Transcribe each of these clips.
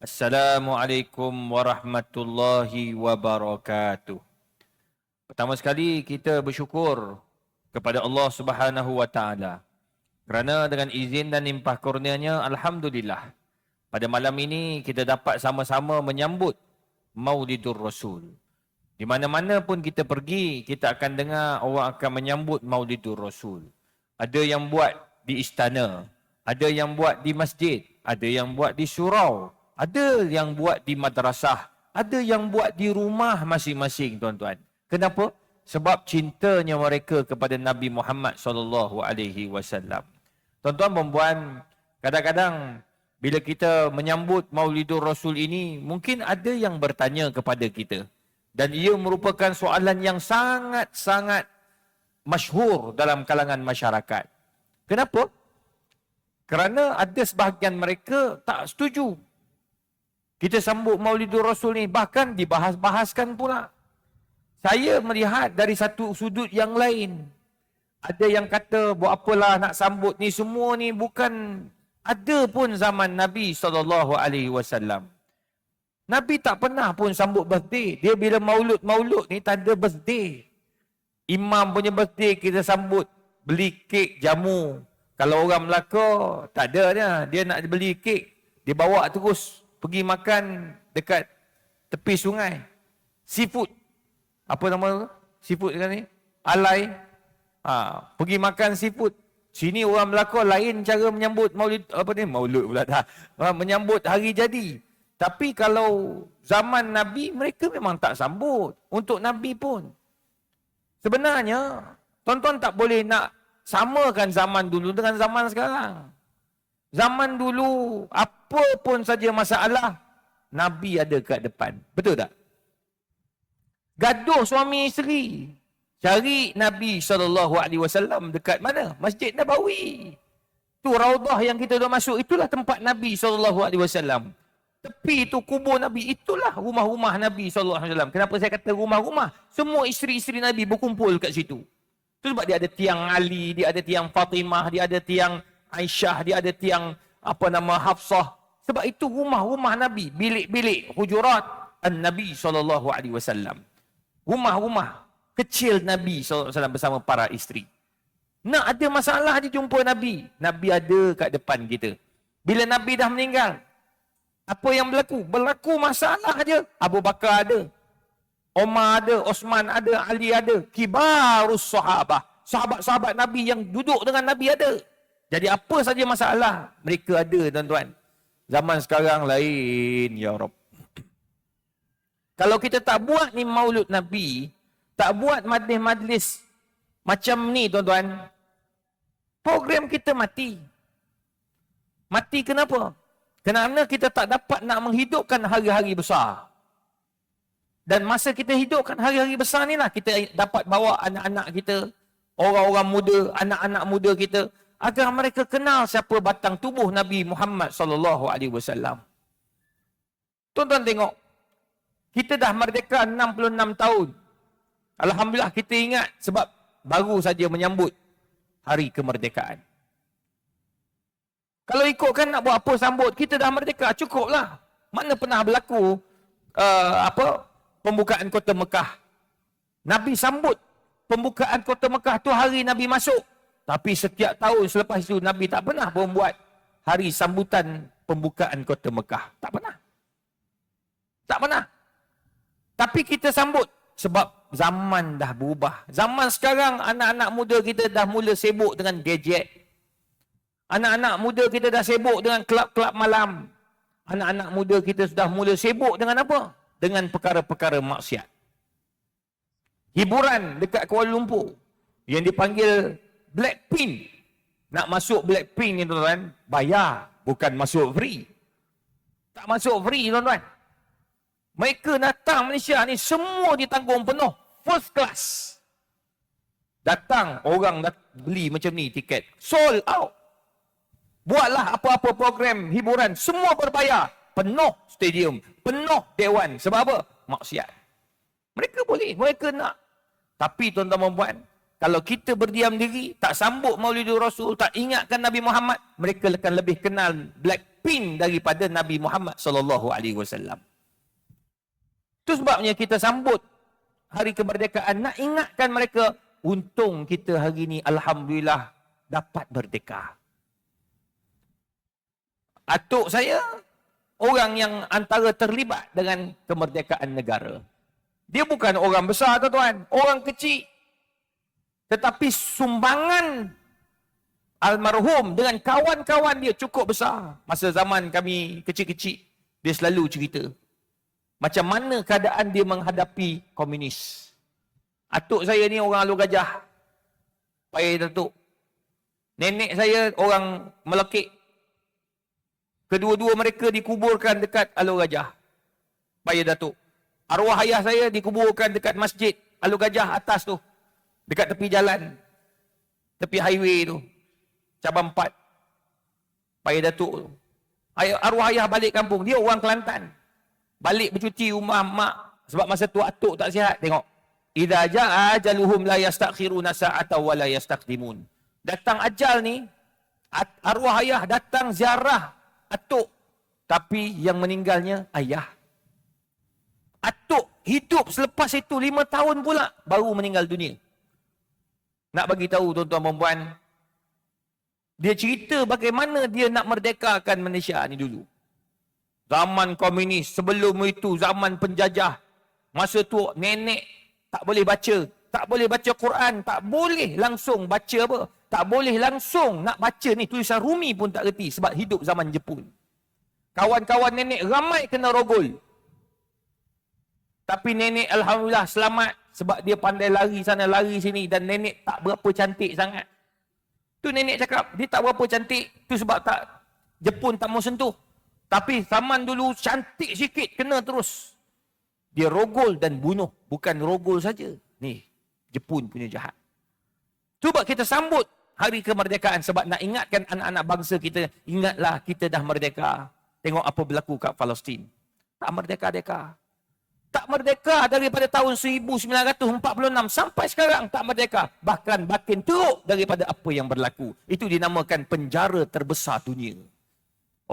Assalamualaikum warahmatullahi wabarakatuh. Pertama sekali kita bersyukur kepada Allah Subhanahu wa taala kerana dengan izin dan limpah kurnianya, alhamdulillah, pada malam ini kita dapat sama-sama menyambut Maulidur Rasul. Di mana-mana pun kita pergi, kita akan dengar orang akan menyambut Maulidur Rasul. Ada yang buat di istana, ada yang buat di masjid, ada yang buat di surau, ada yang buat di madrasah, ada yang buat di rumah masing-masing, tuan-tuan. Kenapa? Sebab cintanya mereka kepada Nabi Muhammad sallallahu alaihi wasallam. Tuan-tuan dan puan, kadang-kadang bila kita menyambut Maulidur Rasul ini, mungkin ada yang bertanya kepada kita. Dan ia merupakan soalan yang sangat-sangat masyhur dalam kalangan masyarakat. Kenapa? Kerana ada sebahagian mereka tak setuju kita sambut Maulidur Rasul ni, bahkan dibahas-bahaskan pula. Saya melihat dari satu sudut yang lain. Ada yang kata, buat apalah nak sambut ni, semua ni bukan ada pun zaman Nabi SAW. Nabi tak pernah pun sambut birthday. Dia bila maulud ni tak ada birthday. Imam punya birthday kita sambut, beli kek, jamu. Kalau orang Melaka, tak ada dia nak beli kek, dia bawa terus pergi makan dekat tepi sungai. Seafood. Apa nama tu? Seafood kan ni? Alai. Pergi makan seafood. Sini orang Melaka lain cara menyambut maulid, maulud pula dah. Menyambut hari jadi. Tapi kalau zaman Nabi, mereka memang tak sambut. Untuk Nabi pun. Sebenarnya, tuan-tuan tak boleh nak samakan zaman dulu dengan zaman sekarang. Zaman dulu, apa pun saja masalah, Nabi ada kat depan. Betul tak? Gaduh suami isteri, cari Nabi SAW dekat mana? Masjid Nabawi. Tu Raudah yang kita dah masuk, itulah tempat Nabi SAW. Tepi tu kubur Nabi, itulah rumah-rumah Nabi SAW. Kenapa saya kata rumah-rumah? Semua isteri-isteri Nabi berkumpul kat situ. Itu sebab dia ada tiang Ali, dia ada tiang Fatimah, dia ada tiang Aisyah, dia ada tiang Hafsah. Sebab itu rumah-rumah Nabi, bilik-bilik hujurat An-Nabi SAW. Rumah-rumah kecil Nabi SAW bersama para isteri. Nak ada masalah dia jumpa Nabi. Nabi ada kat depan kita. Bila Nabi dah meninggal, apa yang berlaku? Berlaku masalah je. Abu Bakar ada, Omar ada, Osman ada, Ali ada. Kibarus sahabah. Sahabat-sahabat Nabi yang duduk dengan Nabi ada. Jadi apa saja masalah, mereka ada, tuan-tuan. Zaman sekarang lain, ya Rabb. Kalau kita tak buat ni maulud Nabi, tak buat majlis-majlis macam ni, tuan-tuan, program kita mati. Mati kenapa? Kerana kita tak dapat nak menghidupkan hari-hari besar. Dan masa kita hidupkan hari-hari besar ni lah, kita dapat bawa anak-anak kita, orang-orang muda, anak-anak muda kita, agar mereka kenal siapa batang tubuh Nabi Muhammad SAW. Tuan-tuan tengok, kita dah merdeka 66 tahun. Alhamdulillah kita ingat sebab baru saja menyambut hari kemerdekaan. Kalau ikutkan nak buat apa sambut, kita dah merdeka, cukuplah. Mana pernah berlaku pembukaan kota Mekah. Nabi sambut pembukaan kota Mekah tu hari Nabi masuk. Tapi setiap tahun selepas itu Nabi tak pernah membuat hari sambutan pembukaan kota Mekah. Tak pernah. Tak pernah. Tapi kita sambut sebab zaman dah berubah. Zaman sekarang anak-anak muda kita dah mula sibuk dengan gadget. Anak-anak muda kita dah sibuk dengan kelab-kelab malam. Anak-anak muda kita sudah mula sibuk dengan apa? Dengan perkara-perkara maksiat. Hiburan dekat Kuala Lumpur yang dipanggil Blackpink. Nak masuk Blackpink ni, tuan-tuan, bayar, bukan masuk free. Tak masuk free, tuan-tuan. Mereka datang Malaysia ni semua ditanggung penuh, first class. Datang orang beli macam ni tiket, sold out. Buatlah apa-apa program hiburan, semua berbayar, penuh stadium, penuh dewan. Sebab apa? Maksiat. Mereka boleh, mereka nak. Tapi tuan-tuan dan puan, kalau kita berdiam diri, tak sambut Maulidur Rasul, tak ingatkan Nabi Muhammad, mereka akan lebih kenal pin daripada Nabi Muhammad sallallahu alaihi wasallam. Itu sebabnya kita sambut hari kemerdekaan, nak ingatkan mereka, untung kita hari ini alhamdulillah dapat merdeka. Atuk saya orang yang antara terlibat dengan kemerdekaan negara. Dia bukan orang besar, tuan-tuan, orang kecil. Tetapi sumbangan almarhum dengan kawan-kawan dia cukup besar. Masa zaman kami kecil-kecil, dia selalu cerita macam mana keadaan dia menghadapi komunis. Atuk saya ni orang Alor Gajah. Payah Datuk. Nenek saya orang Melekik. Kedua-dua mereka dikuburkan dekat Alor Gajah. Payah Datuk. Arwah ayah saya dikuburkan dekat masjid Alor Gajah atas tu. Dekat tepi jalan. Tepi highway tu. Cabang 4. Payah Datuk tu. Arwah ayah balik kampung. Dia orang Kelantan. Balik bercuti rumah mak. Sebab masa tu atuk tak sihat. Tengok. Idza jaa ajaluhum la yastakhiruna sa'atan wa la yastaqdimun. Datang ajal ni, arwah ayah datang ziarah atuk. Tapi yang meninggalnya ayah. Atuk hidup selepas itu 5 tahun pula baru meninggal dunia. Nak bagi tahu tuan-tuan dan puan, dia cerita bagaimana dia nak merdekakan Malaysia ni dulu. Zaman komunis, sebelum itu zaman penjajah. Masa tu nenek tak boleh baca. Tak boleh baca Quran. Tak boleh langsung baca apa. Tak boleh langsung nak baca ni. Tulisan Rumi pun tak reti sebab hidup zaman Jepun. Kawan-kawan nenek ramai kena rogol. Tapi nenek alhamdulillah selamat. Sebab dia pandai lari sana lari sini. Dan nenek tak berapa cantik sangat. Tu nenek cakap dia tak berapa cantik. Tu sebab tak Jepun tak mau sentuh. Tapi zaman dulu cantik sikit kena terus. Dia rogol dan bunuh. Bukan rogol saja. Ni, Jepun punya jahat. Cuba kita sambut hari kemerdekaan sebab nak ingatkan anak-anak bangsa kita. Ingatlah kita dah merdeka. Tengok apa berlaku kat Palestin. Tak merdeka-deka. Tak merdeka daripada tahun 1946 sampai sekarang tak merdeka. Bahkan makin teruk daripada apa yang berlaku. Itu dinamakan penjara terbesar dunia.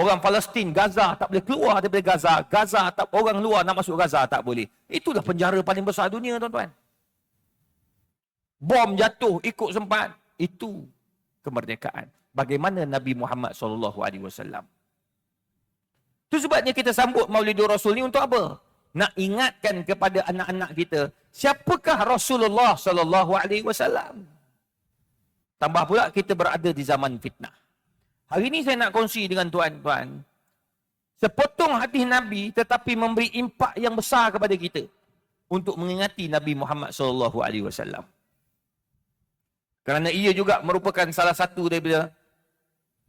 Orang Palestin, Gaza tak boleh keluar daripada Gaza. Gaza, orang luar nak masuk Gaza tak boleh. Itulah penjara paling besar dunia, tuan-tuan. Bom jatuh ikut sempat. Itu kemerdekaan. Bagaimana Nabi Muhammad SAW. Itu sebabnya kita sambut Maulidur Rasul ni untuk apa? Nak ingatkan kepada anak-anak kita, siapakah Rasulullah SAW. Tambah pula kita berada di zaman fitnah. Hari ini saya nak kongsi dengan tuan-tuan. Sepotong hadis Nabi tetapi memberi impak yang besar kepada kita. Untuk mengingati Nabi Muhammad SAW. Kerana ia juga merupakan salah satu daripada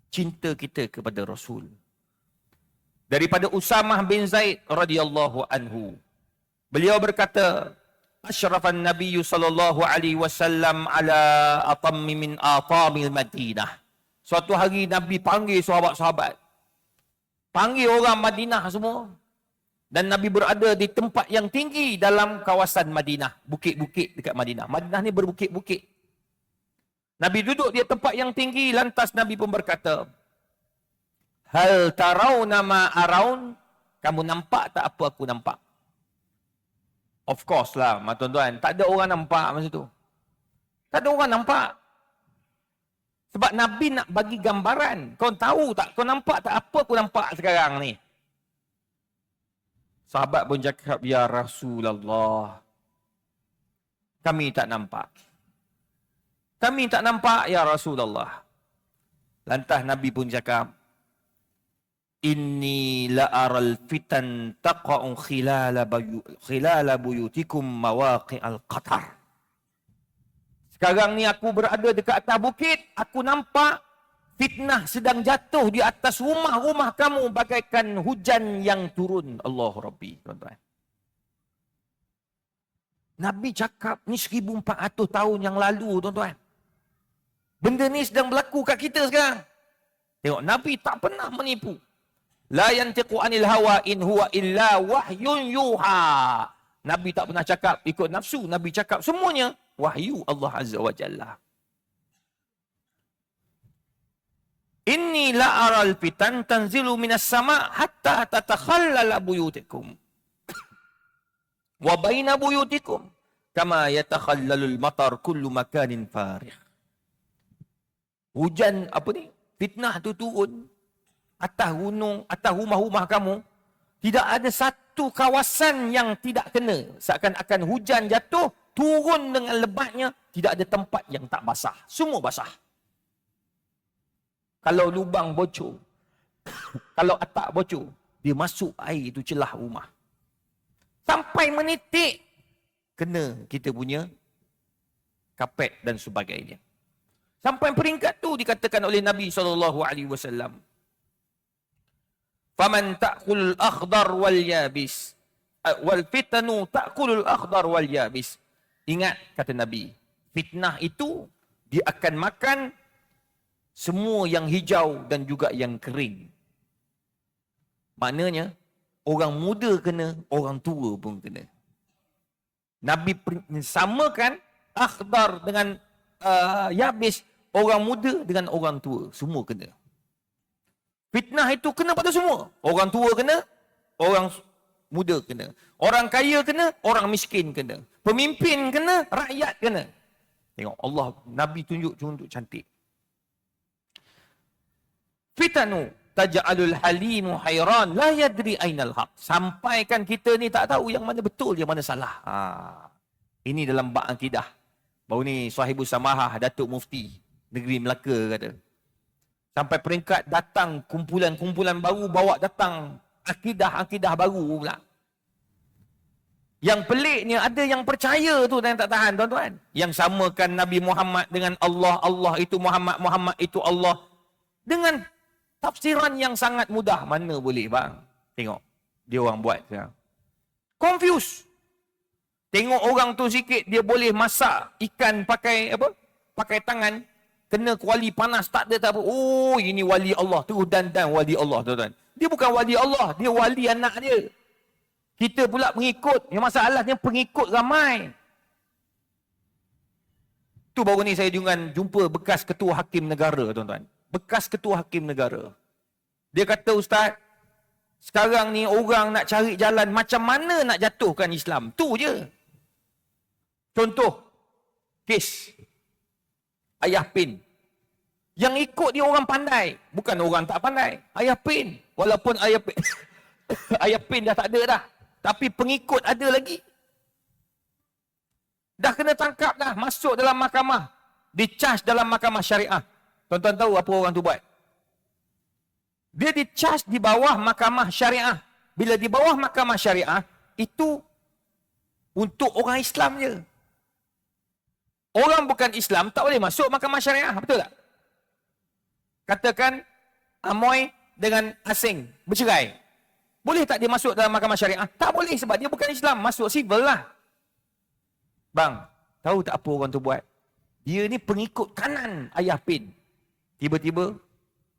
cinta kita kepada Rasul. Daripada Usamah bin Zaid radhiyallahu anhu. Beliau berkata, Asyrafan Nabi sallallahu alaihi wasallam ala atammi min atamil Madinah. Suatu hari Nabi panggil sahabat-sahabat. Panggil orang Madinah semua. Dan Nabi berada di tempat yang tinggi dalam kawasan Madinah. Bukit-bukit dekat Madinah. Madinah ni berbukit-bukit. Nabi duduk di tempat yang tinggi. Lantas Nabi pun berkata, Hal tarawna ma araun? Kamu nampak tak apa aku nampak? Of course lah, tuan-tuan. Tak ada orang nampak masa tu. Tak ada orang nampak. Sebab Nabi nak bagi gambaran. Kau tahu tak? Kau nampak tak apa aku nampak sekarang ni? Sahabat pun cakap, Ya Rasulullah. Kami tak nampak. Kami tak nampak, Ya Rasulullah. Lantas Nabi pun cakap, Inni la'aral fitan taqa'un khilala buyutikum mawaqi'al qatar. Sekarang ni aku berada dekat atas bukit, aku nampak fitnah sedang jatuh di atas rumah-rumah kamu bagaikan hujan yang turun. Allah Rabbi, tuan-tuan. Nabi cakap ni 1400 tahun yang lalu, tuan-tuan. Benda ni sedang berlaku kat kita sekarang. Tengok, Nabi tak pernah menipu. La yantiqu anil hawa in huwa illa wahyun yuha. Nabi tak pernah cakap ikut nafsu. Nabi cakap semuanya wahyu Allah Azza wa Jalla. Inni la aral fitan tanzilu minas sama hatta tatakhallala buyutikum. Wa baina buyutikum kama yatakhallalul matar kullu makanin farih. Hujan apa ni? Fitnah tu turun atas gunung, atas rumah-rumah kamu. Tidak ada satu kawasan yang tidak kena. Seakan-akan hujan jatuh, turun dengan lebatnya, tidak ada tempat yang tak basah. Semua basah. Kalau lubang bocor, kalau atap bocor, dia masuk air itu celah rumah. Sampai menitik, kena kita punya kapet dan sebagainya. Sampai peringkat tu dikatakan oleh Nabi SAW. Faman ta'kulul akhdar wal yabis. Wal fitanu ta'kulul akhdar wal yabis. Ingat, kata Nabi, fitnah itu dia akan makan semua yang hijau dan juga yang kering. Maknanya, orang muda kena, orang tua pun kena. Nabi samakan akhdar dengan yabis, orang muda dengan orang tua. Semua kena. Fitnah itu kena pada semua. Orang tua kena, orang muda kena. Orang kaya kena, orang miskin kena. Pemimpin kena, rakyat kena. Tengok, Allah, Nabi tunjuk contoh cantik. Fitanu taj'alul halimu hayran la yadri ainal haq. Sampaikan kita ni tak tahu yang mana betul, yang mana salah. Ini dalam bab akidah. Baru ni Sahibus Samahah Datuk Mufti Negeri Melaka kata. Sampai peringkat datang kumpulan-kumpulan baru, bawa datang akidah-akidah baru pula. Yang peliknya ada yang percaya tu dan tak tahan, tuan-tuan. Yang samakan Nabi Muhammad dengan Allah, Allah itu Muhammad, Muhammad itu Allah. Dengan tafsiran yang sangat mudah. Mana boleh bang? Tengok. Dia orang buat sekarang. Confused. Tengok orang tu sikit, dia boleh masak ikan pakai apa? Pakai tangan. Kena kuali panas, tak ada tak apa. Oh, ini wali Allah. Terus dan wali Allah, tuan-tuan. Dia bukan wali Allah. Dia wali anak dia. Kita pula pengikut. Yang masalahnya pengikut ramai. Tu baru ni saya jumpa bekas ketua hakim negara, tuan-tuan. Bekas ketua hakim negara. Dia kata, Ustaz, sekarang ni orang nak cari jalan macam mana nak jatuhkan Islam. Tu je. Contoh, kes Ayah Pin. Yang ikut dia orang pandai. Bukan orang tak pandai. Ayah Pin. Walaupun Ayah Pin, Ayah Pin dah tak ada dah. Tapi pengikut ada lagi. Dah kena tangkap dah. Masuk dalam mahkamah. Di-charge dalam mahkamah syariah. Tuan-tuan tahu apa orang tu buat? Dia di-charge di bawah mahkamah syariah. Bila di bawah mahkamah syariah, itu untuk orang Islam je. Orang bukan Islam tak boleh masuk mahkamah syariah. Betul tak? Katakan Amoy dengan asing bercerai. Boleh tak dia masuk dalam mahkamah syariah? Tak boleh sebab dia bukan Islam. Masuk civil lah. Bang, tahu tak apa orang tu buat? Dia ni pengikut kanan Ayah Pin. Tiba-tiba,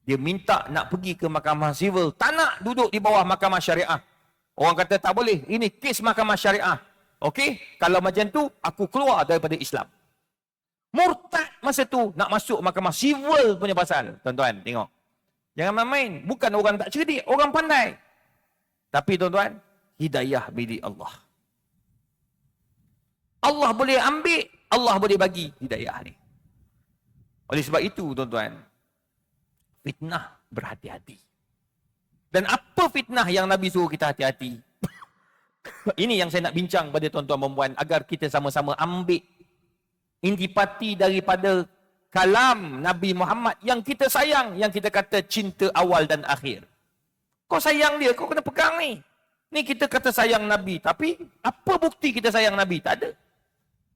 dia minta nak pergi ke mahkamah civil. Tak nak duduk di bawah mahkamah syariah. Orang kata tak boleh. Ini kes mahkamah syariah. Okey? Kalau macam tu, aku keluar daripada Islam. Murtad masa tu nak masuk mahkamah civil punya pasal. Tuan-tuan, tengok. Jangan main-main. Bukan orang tak cerdik, orang pandai. Tapi tuan-tuan, hidayah milik Allah. Allah boleh ambil, Allah boleh bagi hidayah ni. Oleh sebab itu, tuan-tuan, fitnah berhati-hati. Dan apa fitnah yang Nabi suruh kita hati-hati? Ini yang saya nak bincang pada tuan-tuan perempuan agar kita sama-sama ambil intipati daripada kalam Nabi Muhammad yang kita sayang, yang kita kata cinta awal dan akhir. Kau sayang dia, kau kena pegang ni. Ni kita kata sayang Nabi, tapi apa bukti kita sayang Nabi? Tak ada.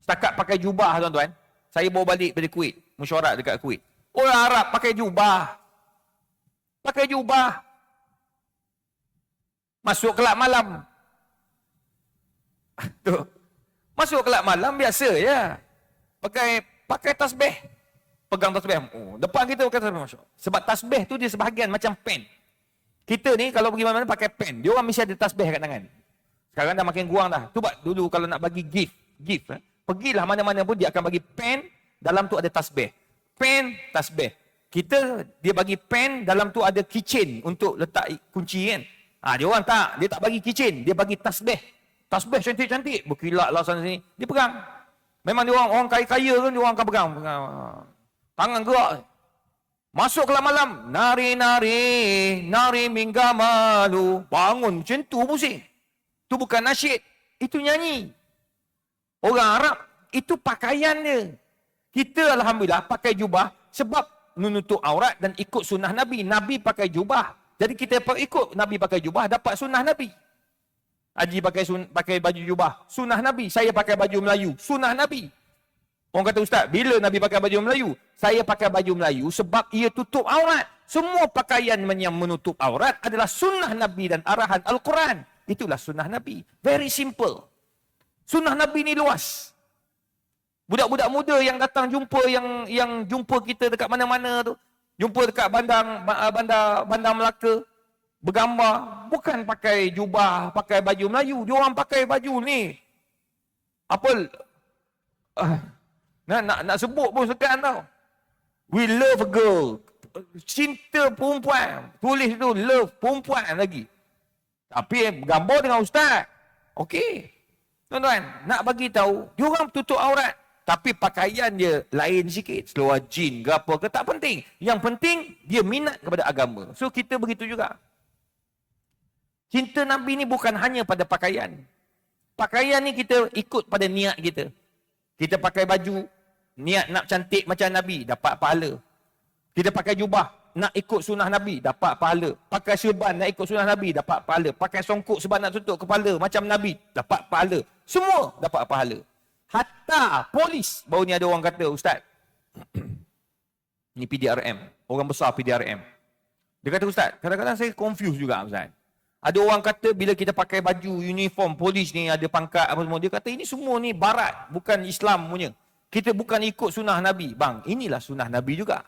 Setakat pakai jubah, tuan-tuan. Saya bawa balik dari Kuwait, mesyuarat dekat Kuwait. Orang Arab pakai jubah. Pakai jubah. Masuk kelab malam. Tuh. Masuk kelab malam biasa je. Pakai tasbih. Pegang tasbih. Oh, depan kita pakai tasbih. Masya Allah. Sebab tasbih tu dia sebahagian macam pen. Kita ni kalau pergi mana-mana pakai pen. Dia orang mesti ada tasbih kat tangan. Sekarang dah makin kurang dah. Tu dulu kalau nak bagi gift. Pergilah mana-mana pun dia akan bagi pen. Dalam tu ada tasbih. Pen, tasbih. dia bagi pen, dalam tu ada keychain untuk letak kunci kan. Dia orang tak, dia tak bagi keychain, dia bagi tasbih. Tasbih cantik-cantik, berkilat lah sana sini. Dia pegang. Memang dia orang kaya-kaya kan, dia orang akan pegang. Tangan gerak. Masuk kelam malam, nari mingga malu. Bangun macam tu pusing. Itu bukan nasyid, itu nyanyi. Orang Arab, itu pakaian dia. Kita Alhamdulillah pakai jubah sebab menutup aurat dan ikut sunnah Nabi. Nabi pakai jubah. Jadi kita ikut Nabi pakai jubah, dapat sunnah Nabi. Haji pakai baju jubah, sunnah Nabi. Saya pakai baju Melayu, sunnah Nabi. Orang kata, Ustaz, bila Nabi pakai baju Melayu? Saya pakai baju Melayu sebab ia tutup aurat. Semua pakaian yang menutup aurat adalah sunnah Nabi dan arahan Al-Quran. Itulah sunnah Nabi. Very simple. Sunnah Nabi ni luas. Budak-budak muda yang datang jumpa, yang jumpa kita dekat mana-mana tu, jumpa dekat bandar Melaka, bergambar, bukan pakai jubah, pakai baju Melayu. Dia orang pakai baju ni. Apa? Nak sebut pun segan tau. We love a girl. Cinta perempuan. Tulis tu, love perempuan lagi. Tapi gambar dengan ustaz. Okey. Tuan-tuan, nak bagi tahu, dia orang tutup aurat. Tapi pakaian dia lain sikit. Seluar jin ke apa ke, tak penting. Yang penting, dia minat kepada agama. So, kita begitu juga. Cinta Nabi ni bukan hanya pada pakaian. Pakaian ni kita ikut pada niat kita. Kita pakai baju, niat nak cantik macam Nabi, dapat pahala. Kita pakai jubah, nak ikut sunnah Nabi, dapat pahala. Pakai serban, nak ikut sunnah Nabi, dapat pahala. Pakai songkok sebab nak tutup kepala macam Nabi, dapat pahala. Semua dapat pahala. Hatta polis. Baru ni ada orang kata, Ustaz, ni PDRM. Orang besar PDRM. Dia kata, Ustaz, kadang-kadang saya confuse juga, Ustaz. Ada orang kata bila kita pakai baju, uniform, polis ni, ada pangkat apa semua. Dia kata ini semua ni barat, bukan Islam punya. Kita bukan ikut sunnah Nabi. Bang, inilah sunnah Nabi juga.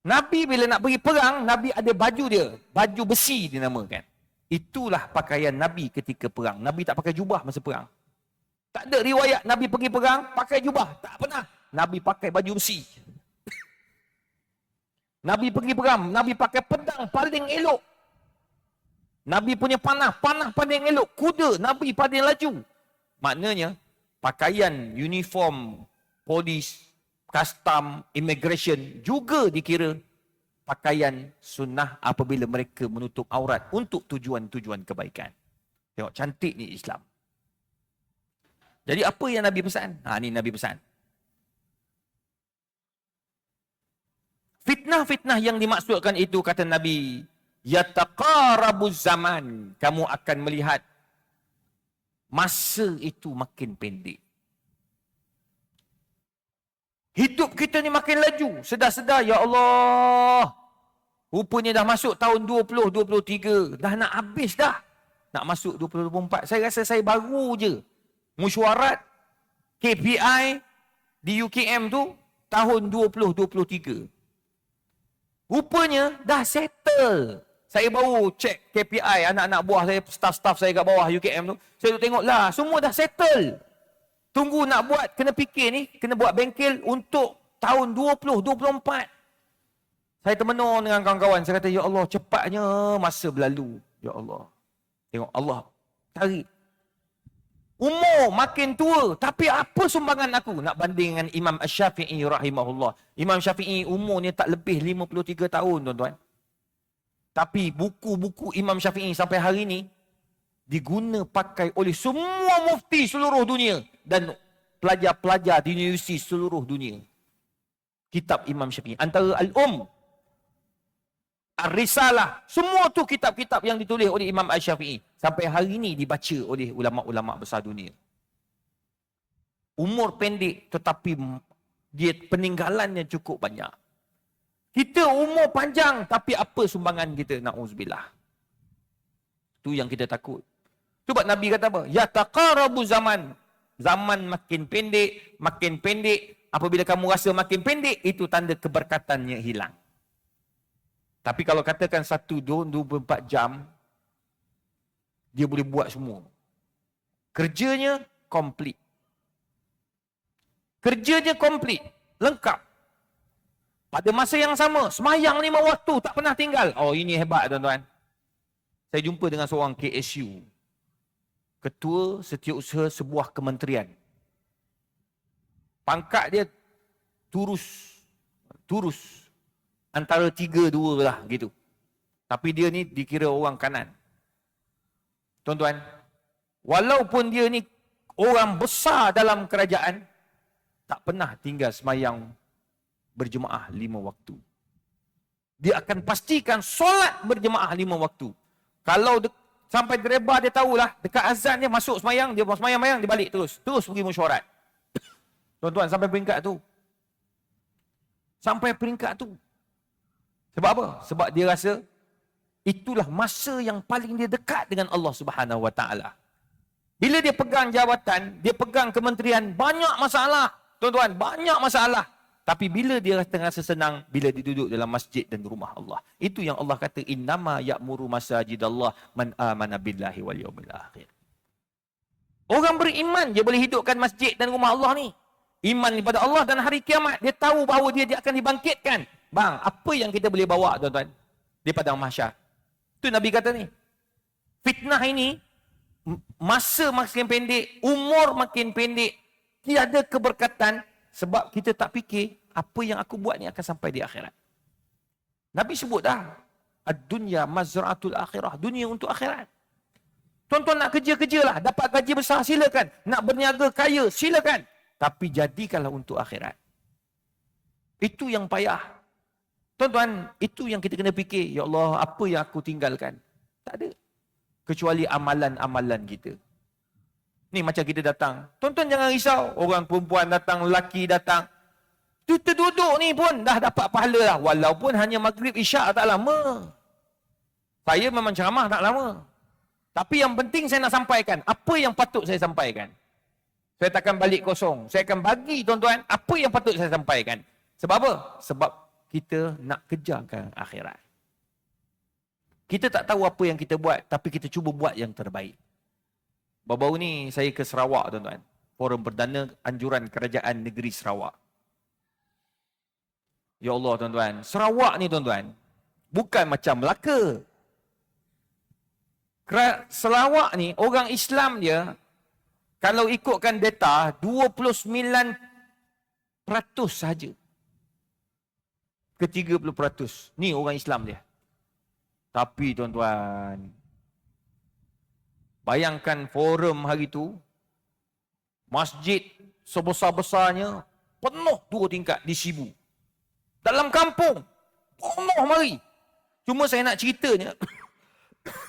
Nabi bila nak pergi perang, Nabi ada baju dia. Baju besi dinamakan. Itulah pakaian Nabi ketika perang. Nabi tak pakai jubah masa perang. Tak ada riwayat Nabi pergi perang, pakai jubah. Tak pernah. Nabi pakai baju besi. Nabi pergi perang, Nabi pakai pedang paling elok. Nabi punya panah paling elok. Kuda, Nabi paling laju. Maknanya, pakaian, uniform, polis, custom, immigration juga dikira pakaian sunnah apabila mereka menutup aurat untuk tujuan-tujuan kebaikan. Tengok, cantik ni Islam. Jadi apa yang Nabi pesan? Ni Nabi pesan. Fitnah-fitnah yang dimaksudkan itu, kata Nabi, yataqarabuz zaman. Kamu akan melihat masa itu makin pendek. Hidup kita ni makin laju. Sedar-sedar, ya Allah. Rupanya dah masuk tahun 2023. Dah nak habis dah. Nak masuk 2024. Saya rasa saya baru je mesyuarat KPI di UKM tu tahun 2023. Rupanya dah settle. Saya baru cek KPI anak-anak buah saya, staff-staff saya kat bawah UKM tu. Saya tengok lah, semua dah settle. Tunggu nak buat, kena fikir ni, kena buat bengkel untuk tahun 2024. Saya termenung dengan kawan-kawan. Saya kata, ya Allah, cepatnya masa berlalu. Ya Allah. Tengok Allah tarik. Umur makin tua. Tapi apa sumbangan aku? Nak banding dengan Imam Syafi'i rahimahullah. Imam Syafi'i umurnya tak lebih 53 tahun, tuan-tuan. Tapi buku-buku Imam Syafi'i sampai hari ini diguna pakai oleh semua mufti seluruh dunia dan pelajar-pelajar di universiti seluruh dunia. Kitab Imam Syafi'i. Antara Ar-Risalah. Semua tu kitab-kitab yang ditulis oleh Imam Al-Syafi'i. Sampai hari ini dibaca oleh ulama-ulama besar dunia. Umur pendek tetapi dia peninggalannya cukup banyak. Kita umur panjang tapi apa sumbangan kita? Na'udzubillah. Itu yang kita takut. Sebab Nabi kata apa? Yataqarabu zaman. Zaman makin pendek, makin pendek. Apabila kamu rasa makin pendek, itu tanda keberkatannya hilang. Tapi kalau katakan 1-24 jam, dia boleh buat semua. Kerjanya komplit. Kerjanya komplit. Lengkap. Pada masa yang sama, semayang 5 waktu, tak pernah tinggal. Oh, ini hebat tuan-tuan. Saya jumpa dengan seorang KSU. Ketua Setiausaha sebuah kementerian. Pangkat dia turus. Antara 3-2 lah gitu. Tapi dia ni dikira orang kanan. Tuan-tuan, walaupun dia ni orang besar dalam kerajaan, tak pernah tinggal semayang berjemaah 5 waktu. Dia akan pastikan solat berjemaah 5 waktu. Kalau sampai dereba dia tahulah, dekat azan dia masuk semayang, dia semayang-mayang, dia balik terus pergi mesyuarat. Tuan-tuan, sampai peringkat tu. Sampai peringkat tu. Sebab apa? Sebab dia rasa itulah masa yang paling dia dekat dengan Allah Subhanahu Wa Taala. Bila dia pegang jawatan, dia pegang kementerian, banyak masalah. Tuan-tuan, banyak masalah. Tapi bila dia rasa senang, bila dia duduk dalam masjid dan rumah Allah. Itu yang Allah kata, innama ya'muru masajidallah man amana billahi wal yawmil akhir. Orang beriman je boleh hidupkan masjid dan rumah Allah ni. Iman kepada Allah dan hari kiamat. Dia tahu bahawa dia akan dibangkitkan. Bang, apa yang kita boleh bawa tuan-tuan di padang mahsyar? Itu Nabi kata ni. Fitnah ini, masa makin pendek, umur makin pendek, tiada keberkatan. Sebab kita tak fikir, apa yang aku buat ni akan sampai di akhirat. Nabi sebut dah, ad-dunya mazra'atul akhirah. Dunia untuk akhirat. Tuan-tuan nak kerja-kerjalah. Dapat gaji besar, silakan. Nak berniaga kaya, silakan. Tapi jadikanlah untuk akhirat. Itu yang payah. Tuan-tuan, itu yang kita kena fikir. Ya Allah, apa yang aku tinggalkan? Tak ada. Kecuali amalan-amalan kita. Ni macam kita datang. Tuan-tuan jangan risau. Orang perempuan datang, lelaki datang. Kita duduk ni pun dah dapat pahala lah. Walaupun hanya maghrib isyak tak lama. Saya memang ceramah tak lama. Tapi yang penting saya nak sampaikan. Apa yang patut saya sampaikan. Saya takkan balik kosong. Saya akan bagi tuan-tuan apa yang patut saya sampaikan. Sebab apa? Sebab kita nak kejarkan akhirat. Kita tak tahu apa yang kita buat. Tapi kita cuba buat yang terbaik. Baru-baru ni saya ke Sarawak tuan-tuan. Forum Perdana Anjuran Kerajaan Negeri Sarawak. Ya Allah tuan-tuan. Sarawak ni tuan-tuan. Bukan macam Melaka. Sarawak ni orang Islam dia. Kalau ikutkan data 29% sahaja. Ke 30%. Ni orang Islam dia. Tapi tuan-tuan. Bayangkan forum hari tu, masjid sebesar-besarnya, penuh 2 tingkat di Sibu. Dalam kampung, penuh mari. Cuma saya nak ceritanya,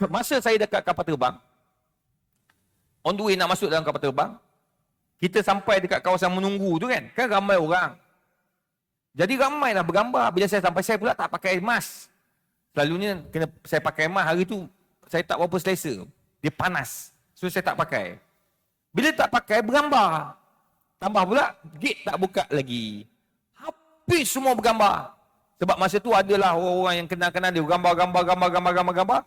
masa saya dekat kapal terbang, on the way nak masuk dalam kapal terbang, kita sampai dekat kawasan menunggu tu kan ramai orang. Jadi ramai lah bergambar. Bila saya sampai, saya pula tak pakai mask. Selalunya kena saya pakai mask hari tu, saya tak berapa selesa. Dia panas. So saya tak pakai. Bila tak pakai, bergambar. Tambah pula, gate tak buka lagi. Habis semua bergambar. Sebab masa tu adalah orang-orang yang kenal-kenal dia. Gambar.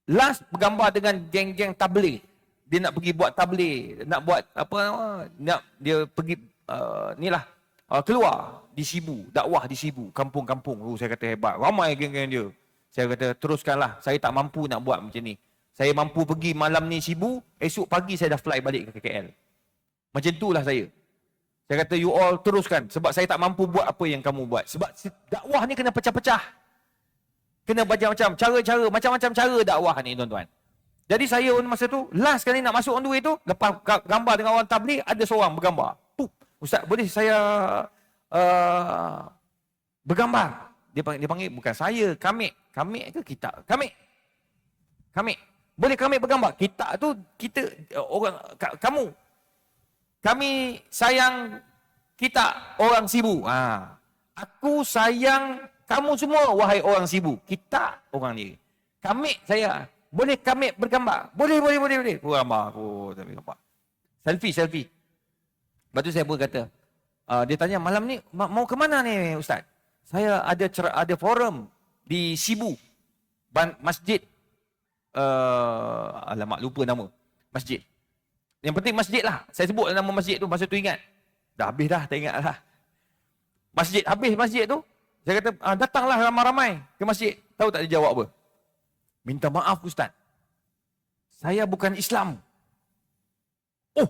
Last bergambar dengan geng-geng tabligh. Dia nak pergi buat tabligh. Nak buat apa nama. Nak dia pergi, keluar di Sibu. Dakwah di Sibu. Kampung-kampung. Saya kata hebat. Ramai geng-geng dia. Saya kata teruskanlah. Saya tak mampu nak buat macam ni. Saya mampu pergi malam ni Sibu, esok pagi saya dah fly balik ke KL. Macam itulah saya. Saya kata you all teruskan. Sebab saya tak mampu buat apa yang kamu buat. Sebab dakwah ni kena pecah-pecah. Kena macam-macam cara-cara, macam-macam cara dakwah ni tuan-tuan. Jadi saya masa tu, last kali nak masuk on the way tu, lepas gambar dengan orang tabligh, ada seorang bergambar. Ustaz, boleh saya bergambar? Dia panggil bukan saya, Kamik. Kamik ke kita? Kamik. Boleh kami bergambar? Kita tu, kita, orang, kamu. Kami sayang kita, orang Sibu. Aku sayang kamu semua, wahai orang Sibu. Kita, orang ni. Kami, saya. Boleh kami bergambar? Boleh. Gambar. Gambar. Selfie. Lepas tu saya pun kata, dia tanya, malam ni, mau ke mana ni Ustaz? Saya ada forum di Sibu. Masjid. Alamak, lupa nama masjid. Yang penting masjid lah. Saya sebut nama masjid tu, masa tu ingat. Dah habis dah, tak ingat lah. Masjid, habis masjid tu. Saya kata, datanglah ramai-ramai ke masjid. Tahu tak dia jawab apa? Minta maaf Ustaz. Saya bukan Islam. Oh,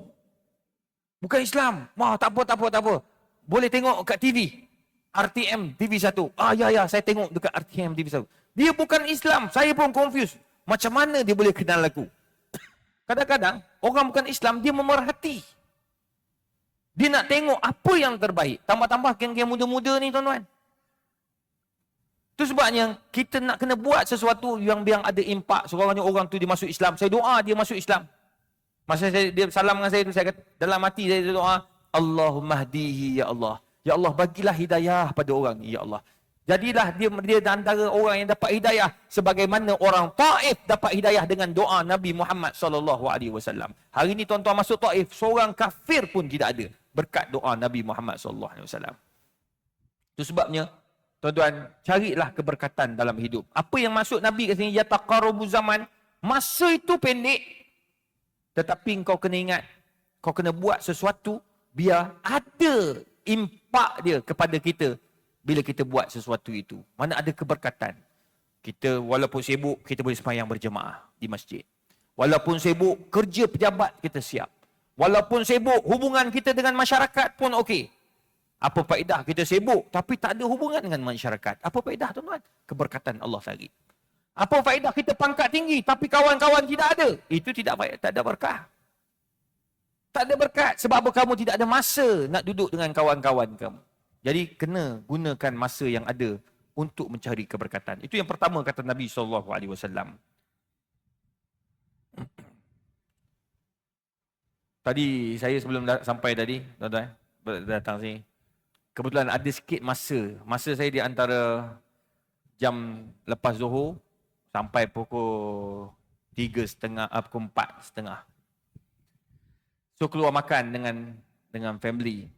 bukan Islam. Wah, tak apa. Boleh tengok kat TV. RTM TV1. Ya, saya tengok dekat RTM TV1. Dia bukan Islam. Saya pun confused. Macam mana dia boleh kenal aku? Kadang-kadang, orang bukan Islam, dia memerhati. Dia nak tengok apa yang terbaik. Tambah-tambah geng-geng muda-muda ni, tuan-tuan. Itu sebabnya kita nak kena buat sesuatu yang ada impak. Seorangnya orang tu dia masuk Islam. Saya doa dia masuk Islam. Masa dia salam dengan saya tu, saya kata, dalam hati saya doa, Allahumma hdihi ya Allah. Ya Allah, bagilah hidayah pada orang ni, ya Allah. Jadilah dia antara orang yang dapat hidayah sebagaimana orang Taif dapat hidayah dengan doa Nabi Muhammad SAW. Hari ni tuan-tuan masuk Taif, seorang kafir pun tidak ada berkat doa Nabi Muhammad SAW. Itu sebabnya tuan-tuan, carilah keberkatan dalam hidup. Apa yang maksud Nabi kat sini, yataqarrabu zaman, masa itu pendek, tetapi kau kena ingat, kau kena buat sesuatu biar ada impak dia kepada kita bila kita buat sesuatu itu. Mana ada keberkatan. Kita walaupun sibuk, kita boleh sembahyang berjemaah di masjid. Walaupun sibuk, kerja pejabat kita siap. Walaupun sibuk, hubungan kita dengan masyarakat pun okey. Apa faedah kita sibuk tapi tak ada hubungan dengan masyarakat? Apa faedah tuan-tuan? Keberkatan Allah lagi. Apa faedah kita pangkat tinggi tapi kawan-kawan tidak ada? Itu tak ada berkah. Tak ada berkat sebab kamu tidak ada masa nak duduk dengan kawan-kawan kamu. Jadi kena gunakan masa yang ada untuk mencari keberkatan. Itu yang pertama kata Nabi SAW. Tadi saya sebelum sampai tadi, tuan-tuan, datang sini. Kebetulan ada sikit masa. Masa saya di antara jam lepas Zuhur sampai pukul 3.30, pukul 4.30. So keluar makan dengan family.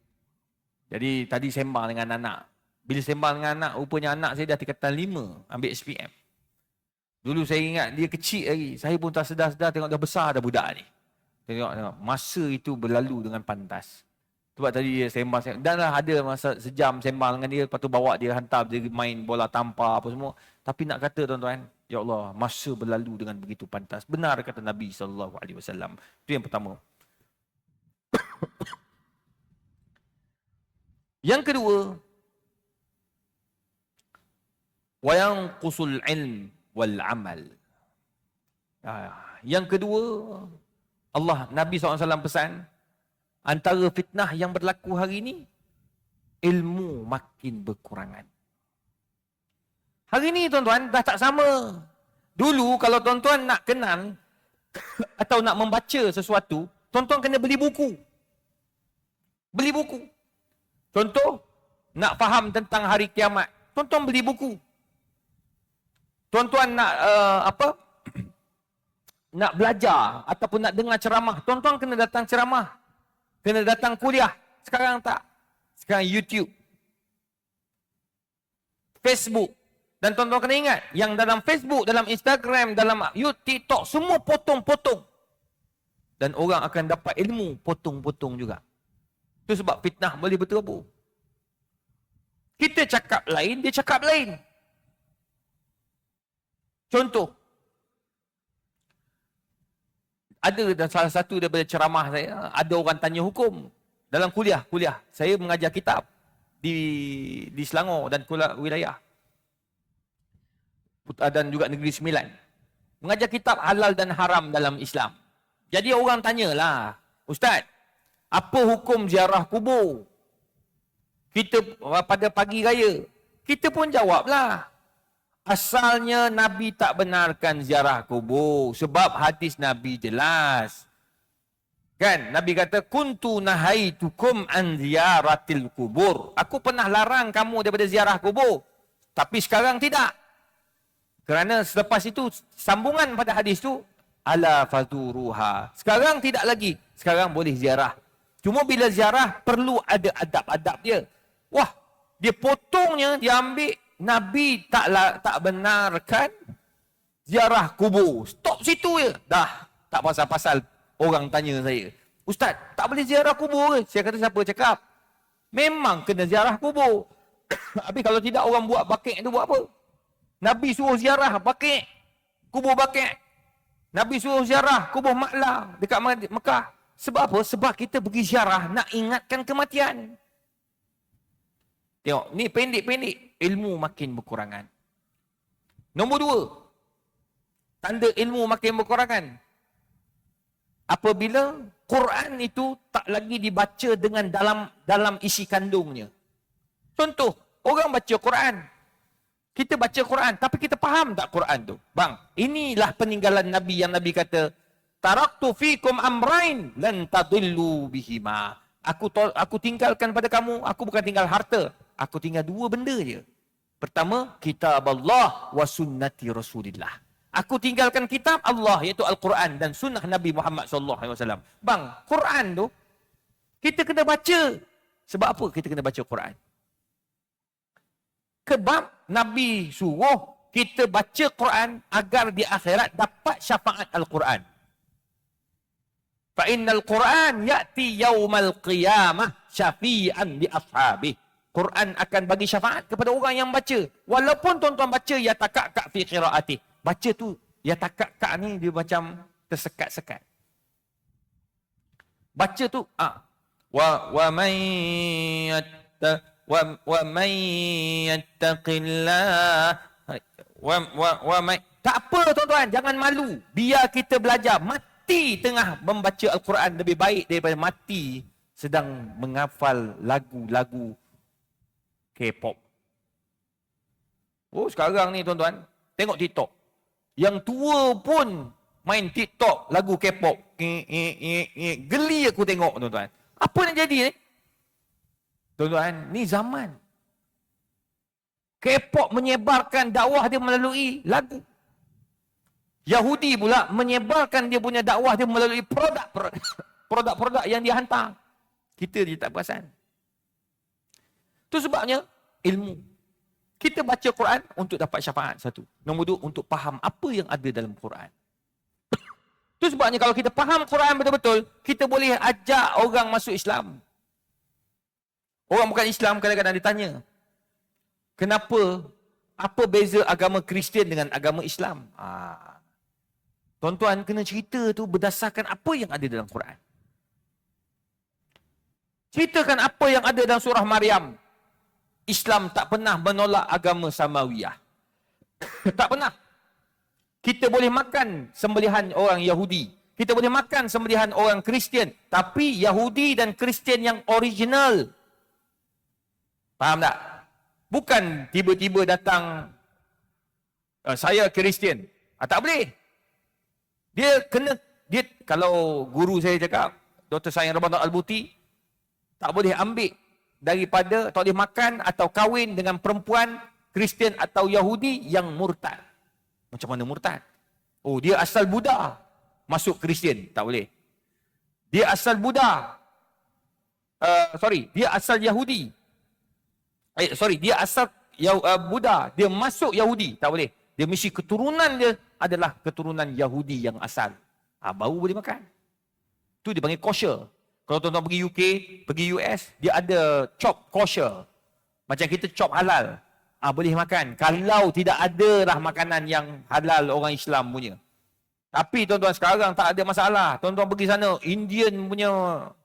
Jadi tadi sembang dengan anak. Bila sembang dengan anak, rupanya anak saya dah tingkatan 5 ambil SPM. Dulu saya ingat dia kecil lagi. Saya pun tak sedar-sedar tengok dah besar dah budak ni. Tengok. Masa itu berlalu dengan pantas. Sebab tadi dia sembang. Dan lah ada masa sejam sembang dengan dia. Lepas tu bawa dia hantar dia main bola tampar apa semua. Tapi nak kata tuan-tuan, ya Allah, masa berlalu dengan begitu pantas. Benar kata Nabi SAW. Itu yang pertama. Yang kedua, wayanqusul ilm wal amal. Yang kedua, Nabi SAW pesan, antara fitnah yang berlaku hari ini, ilmu makin berkurangan. Hari ini tuan-tuan dah tak sama. Dulu kalau tuan-tuan nak kenal atau nak membaca sesuatu, tuan-tuan kena beli buku. Beli buku. Contoh, nak faham tentang hari kiamat, tuan-tuan beli buku. Tuan-tuan nak nak belajar ataupun nak dengar ceramah, tuan-tuan kena datang ceramah. Kena datang kuliah. Sekarang tak. Sekarang YouTube, Facebook. Dan tuan-tuan kena ingat, yang dalam Facebook, dalam Instagram, dalam YouTube, TikTok, semua potong-potong. Dan orang akan dapat ilmu potong-potong juga. Itu sebab fitnah boleh berterabur. Kita cakap lain, dia cakap lain. Contoh, ada salah satu daripada ceramah saya, ada orang tanya hukum dalam kuliah. Saya mengajar kitab di Selangor dan wilayah. Dan juga Negeri Sembilan. Mengajar kitab halal dan haram dalam Islam. Jadi orang tanyalah, Ustaz, apa hukum ziarah kubur? Kita pada pagi raya, kita pun jawablah. Asalnya Nabi tak benarkan ziarah kubur sebab hadis Nabi jelas. Kan? Nabi kata, kuntu nahaitukum an ziyaratil kubur. Aku pernah larang kamu daripada ziarah kubur. Tapi sekarang tidak. Kerana selepas itu, sambungan pada hadis itu, ala fazuruha. Sekarang tidak lagi. Sekarang boleh ziarah. Cuma bila ziarah, perlu ada adab-adab dia. Wah, dia potongnya, dia ambil. Nabi tak benarkan ziarah kubur. Stop situ je. Dah, tak pasal-pasal orang tanya saya. Ustaz, tak boleh ziarah kubur ke? Saya kata, siapa cakap? Memang kena ziarah kubur. Habis kalau tidak orang buat bakek tu buat apa? Nabi suruh ziarah bakek, kubur bakek. Nabi suruh ziarah kubur Maklah dekat Mekah. Sebab apa? Sebab kita pergi ziarah nak ingatkan kematian. Tengok, ni pendek-pendek, ilmu makin berkurangan. Nombor 2, tanda ilmu makin berkurangan. Apabila Quran itu tak lagi dibaca dengan dalam isi kandungnya. Contoh, orang baca Quran. Kita baca Quran, tapi kita faham tak Quran tu? Bang, inilah peninggalan Nabi yang Nabi kata, taraktu fikum amrain lan tadillu bihima. Aku tinggalkan pada kamu, aku bukan tinggal harta. Aku tinggal 2 benda je. Pertama, kitab Allah wa sunnati Rasulillah. Aku tinggalkan kitab Allah, iaitu Al-Quran dan sunnah Nabi Muhammad SAW. Bang, Quran tu, kita kena baca. Sebab apa kita kena baca Quran? Sebab Nabi suruh kita baca Quran agar di akhirat dapat syafaat Al-Quran. Fa innal Quran ya'ti yaumal qiyamah syafi'an li ashabih. Quran akan bagi syafaat kepada orang yang baca. Walaupun tuan-tuan baca ya takak fi qiraatih. Baca tu ya takak ni dia macam tersekat-sekat. Baca tu wa man yattaqillah tak apa tuan-tuan, jangan malu. Biar kita belajar. Mati tengah membaca Al-Quran lebih baik daripada mati sedang menghafal lagu-lagu K-pop. Oh, sekarang ni tuan-tuan, tengok TikTok. Yang tua pun main TikTok lagu K-pop. Geli aku tengok tuan-tuan. Apa nak jadi ni? Tuan-tuan, ni zaman. K-pop menyebarkan dakwah dia melalui lagu. Yahudi pula menyebarkan dia punya dakwah dia melalui produk-produk yang dia hantar. Kita je tak perasan. Itu sebabnya ilmu. Kita baca Quran untuk dapat syafaat, satu. Nombor 2, untuk faham apa yang ada dalam Quran. Itu sebabnya kalau kita faham Quran betul-betul, kita boleh ajak orang masuk Islam. Orang bukan Islam kadang-kadang ditanya, kenapa, apa beza agama Kristian dengan agama Islam? Tuan-tuan kena cerita tu berdasarkan apa yang ada dalam Quran. Ceritakan apa yang ada dalam surah Maryam. Islam tak pernah menolak agama Samawiyah. Tak pernah. Kita boleh makan sembelihan orang Yahudi. Kita boleh makan sembelihan orang Kristian. Tapi Yahudi dan Kristian yang original. Faham tak? Bukan tiba-tiba datang, saya Kristian. Tak boleh. Kalau guru saya cakap, Dr. Sayyid Ramadan Al-Buti, tak boleh ambil daripada, tak boleh makan atau kahwin dengan perempuan Kristian atau Yahudi yang murtad. Macam mana murtad? Oh, dia asal Buddha, masuk Kristian. Tak boleh. Dia asal Buddha. Dia asal Yahudi. Dia asal Buddha. Dia masuk Yahudi. Tak boleh. Dia mesti keturunan dia adalah keturunan Yahudi yang asal. Baru boleh makan. Itu dia panggil kosher. Kalau tuan-tuan pergi UK, pergi US, dia ada chop kosher. Macam kita chop halal. Boleh makan. Kalau tidak ada lah makanan yang halal orang Islam punya. Tapi tuan-tuan sekarang tak ada masalah. Tuan-tuan pergi sana, Indian punya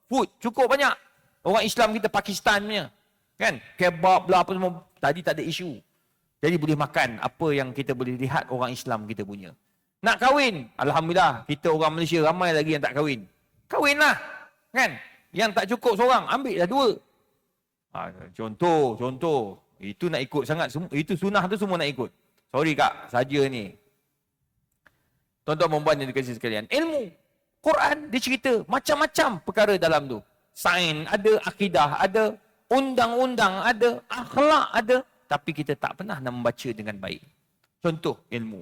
food cukup banyak. Orang Islam kita Pakistan punya. Kan? Kebab lah apa semua. Tadi tak ada isu. Jadi boleh makan apa yang kita boleh lihat orang Islam kita punya. Nak kahwin? Alhamdulillah. Kita orang Malaysia ramai lagi yang tak kahwin. Kahwinlah. Kan? Yang tak cukup seorang, ambil dah 2. Contoh. Itu nak ikut sangat. Itu sunnah tu semua nak ikut. Sorry kak, saja ni. Tuan-tuan perempuan yang dikasih sekalian. Ilmu. Quran, dia cerita macam-macam perkara dalam tu. Sains ada, akidah ada, undang-undang ada, akhlak ada. Tapi kita tak pernah nak membaca dengan baik. Contoh ilmu.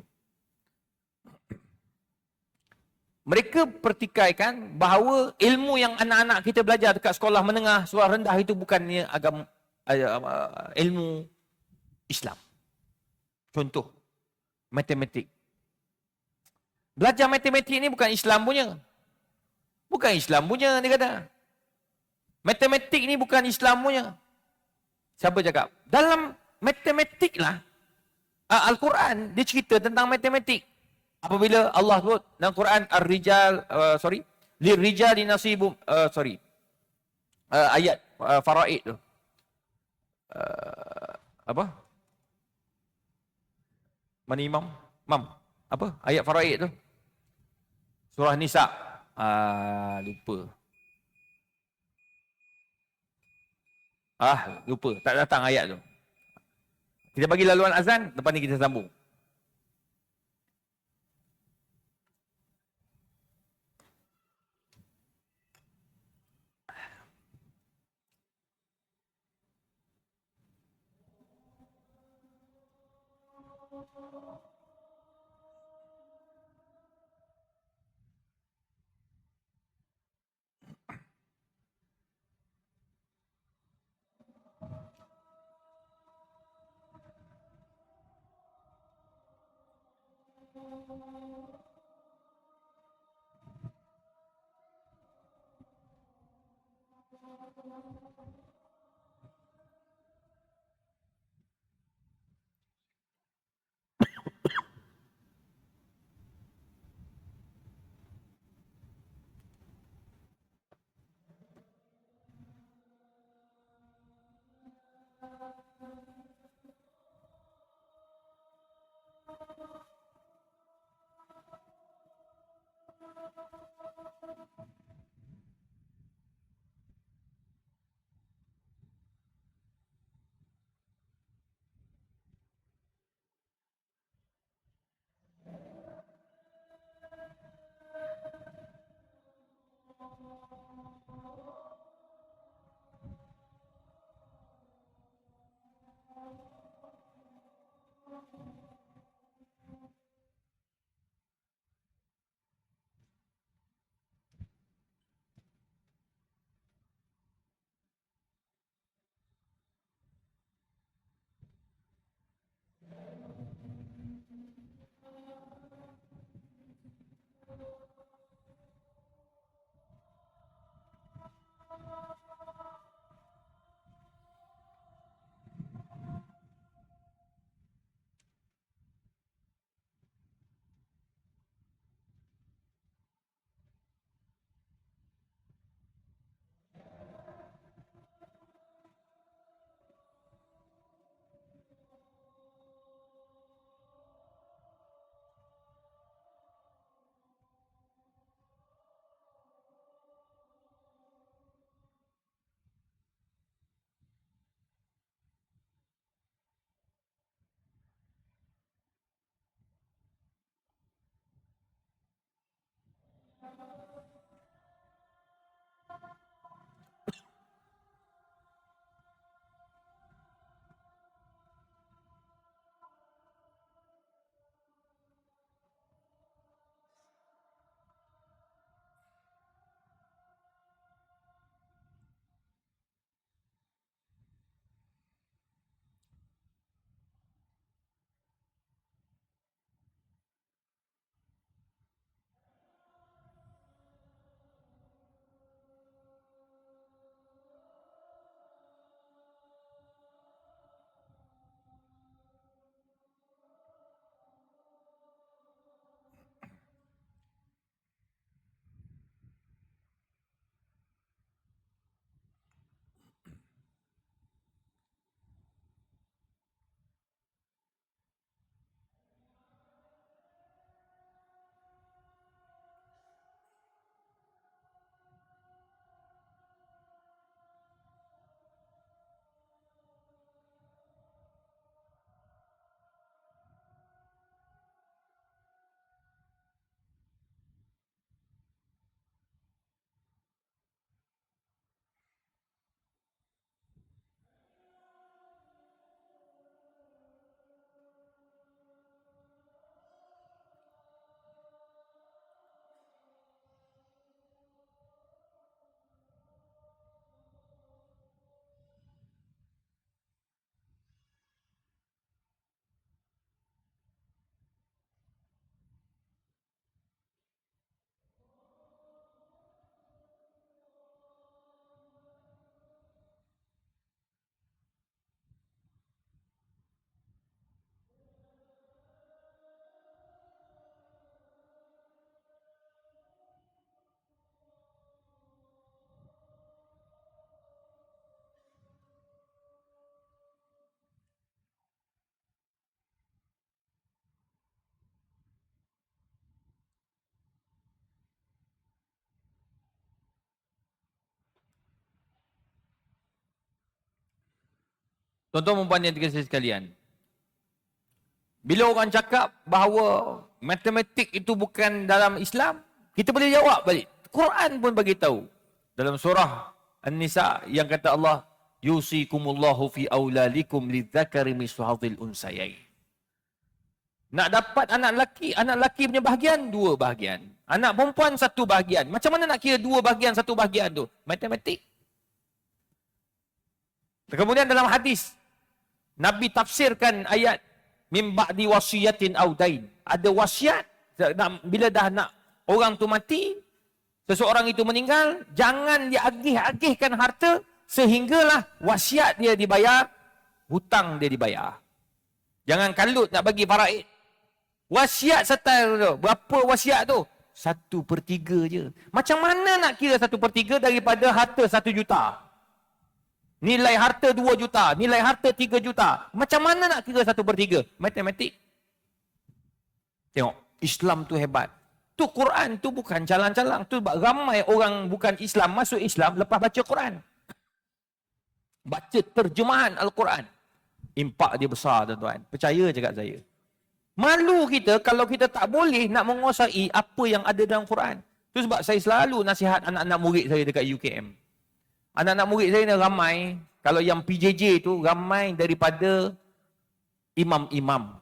Mereka pertikaikan bahawa ilmu yang anak-anak kita belajar dekat sekolah menengah, sekolah rendah itu bukannya agama, ilmu Islam. Contoh, matematik. Belajar matematik ni bukan Islam punya. Bukan Islam punya, dia kata. Matematik ni bukan Islam punya. Siapa cakap? Dalam matematik lah. Al-Quran, dia cerita tentang matematik. Apabila Allah sebut dalam Quran, Ar-Rijal, Lir-Rijali nasibum, ayat faraid tu. Apa? Mana imam? Mam. Apa? Ayat faraid tu. Surah Nisa. Lupa. Lupa. Tak datang ayat tu. Kita bagi laluan azan, lepas ni kita sambung. Tuan-tuan dan puan yang dikasihi sekalian, bila orang cakap bahawa matematik itu bukan dalam Islam, kita boleh jawab balik. Quran pun bagi tahu dalam surah An-Nisa yang kata Allah, yusikumullahu fi auladikum lidzakari mislu hadzil unsayain. Nak dapat anak lelaki punya bahagian, 2 bahagian. Anak perempuan 1 bahagian. Macam mana nak kira 2 bahagian, 1 bahagian tu? Matematik. Kemudian dalam hadis, Nabi tafsirkan ayat min ba'di wasiyatin aw dain. Ada wasiat, bila dah nak orang tu mati, seseorang itu meninggal, jangan dia agih-agihkan harta sehinggalah wasiat dia dibayar, hutang dia dibayar. Jangan kalut nak bagi faraid. Wasiat settle tu. Berapa wasiat tu? 1/3 je. Macam mana nak kira 1/3 daripada harta 1 juta? Nilai harta 2 juta. Nilai harta 3 juta. Macam mana nak kira 1/3? Matematik. Tengok. Islam tu hebat. Tu Quran tu bukan calang-calang. Tu ramai orang bukan Islam masuk Islam lepas baca Quran. Baca terjemahan Al-Quran. Impak dia besar, tuan-tuan. Percaya cakap saya. Malu kita kalau kita tak boleh nak menguasai apa yang ada dalam Quran. Itu sebab saya selalu nasihat anak-anak murid saya dekat UKM. Anak-anak murid saya ni ramai, kalau yang PJJ tu ramai daripada imam-imam.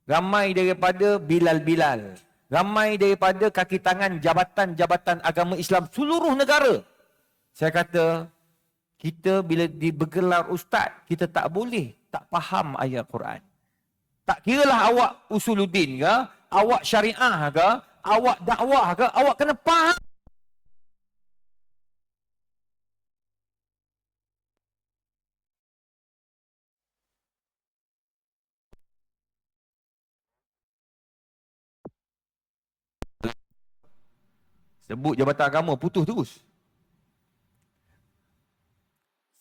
Ramai daripada bilal-bilal. Ramai daripada kaki tangan jabatan-jabatan agama Islam seluruh negara. Saya kata, kita bila bergelar ustaz, kita tak boleh tak faham ayat Quran. Tak kiralah awak usuluddin ke, awak syariah ke, awak dakwah ke, awak kena faham. Sebut jabatan agama, putus terus.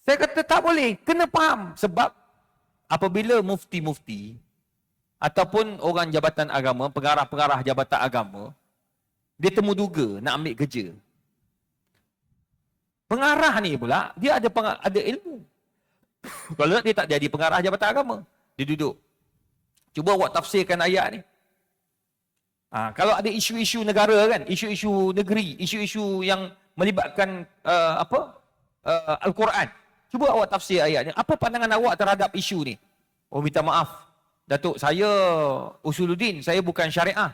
Saya kata tak boleh, kena faham. Sebab apabila mufti-mufti ataupun orang jabatan agama, pengarah-pengarah jabatan agama, dia temu duga nak ambil kerja. Pengarah ni pula, dia ada ilmu. Kalau dia tak jadi pengarah jabatan agama, dia duduk. Cuba awak tafsirkan ayat ni. Kalau ada isu-isu negara kan, isu-isu negeri, isu-isu yang melibatkan Al-Quran. Cuba awak tafsir ayat ni. Apa pandangan awak terhadap isu ni? Oh, minta maaf, Datuk, saya usuluddin, saya bukan syariah.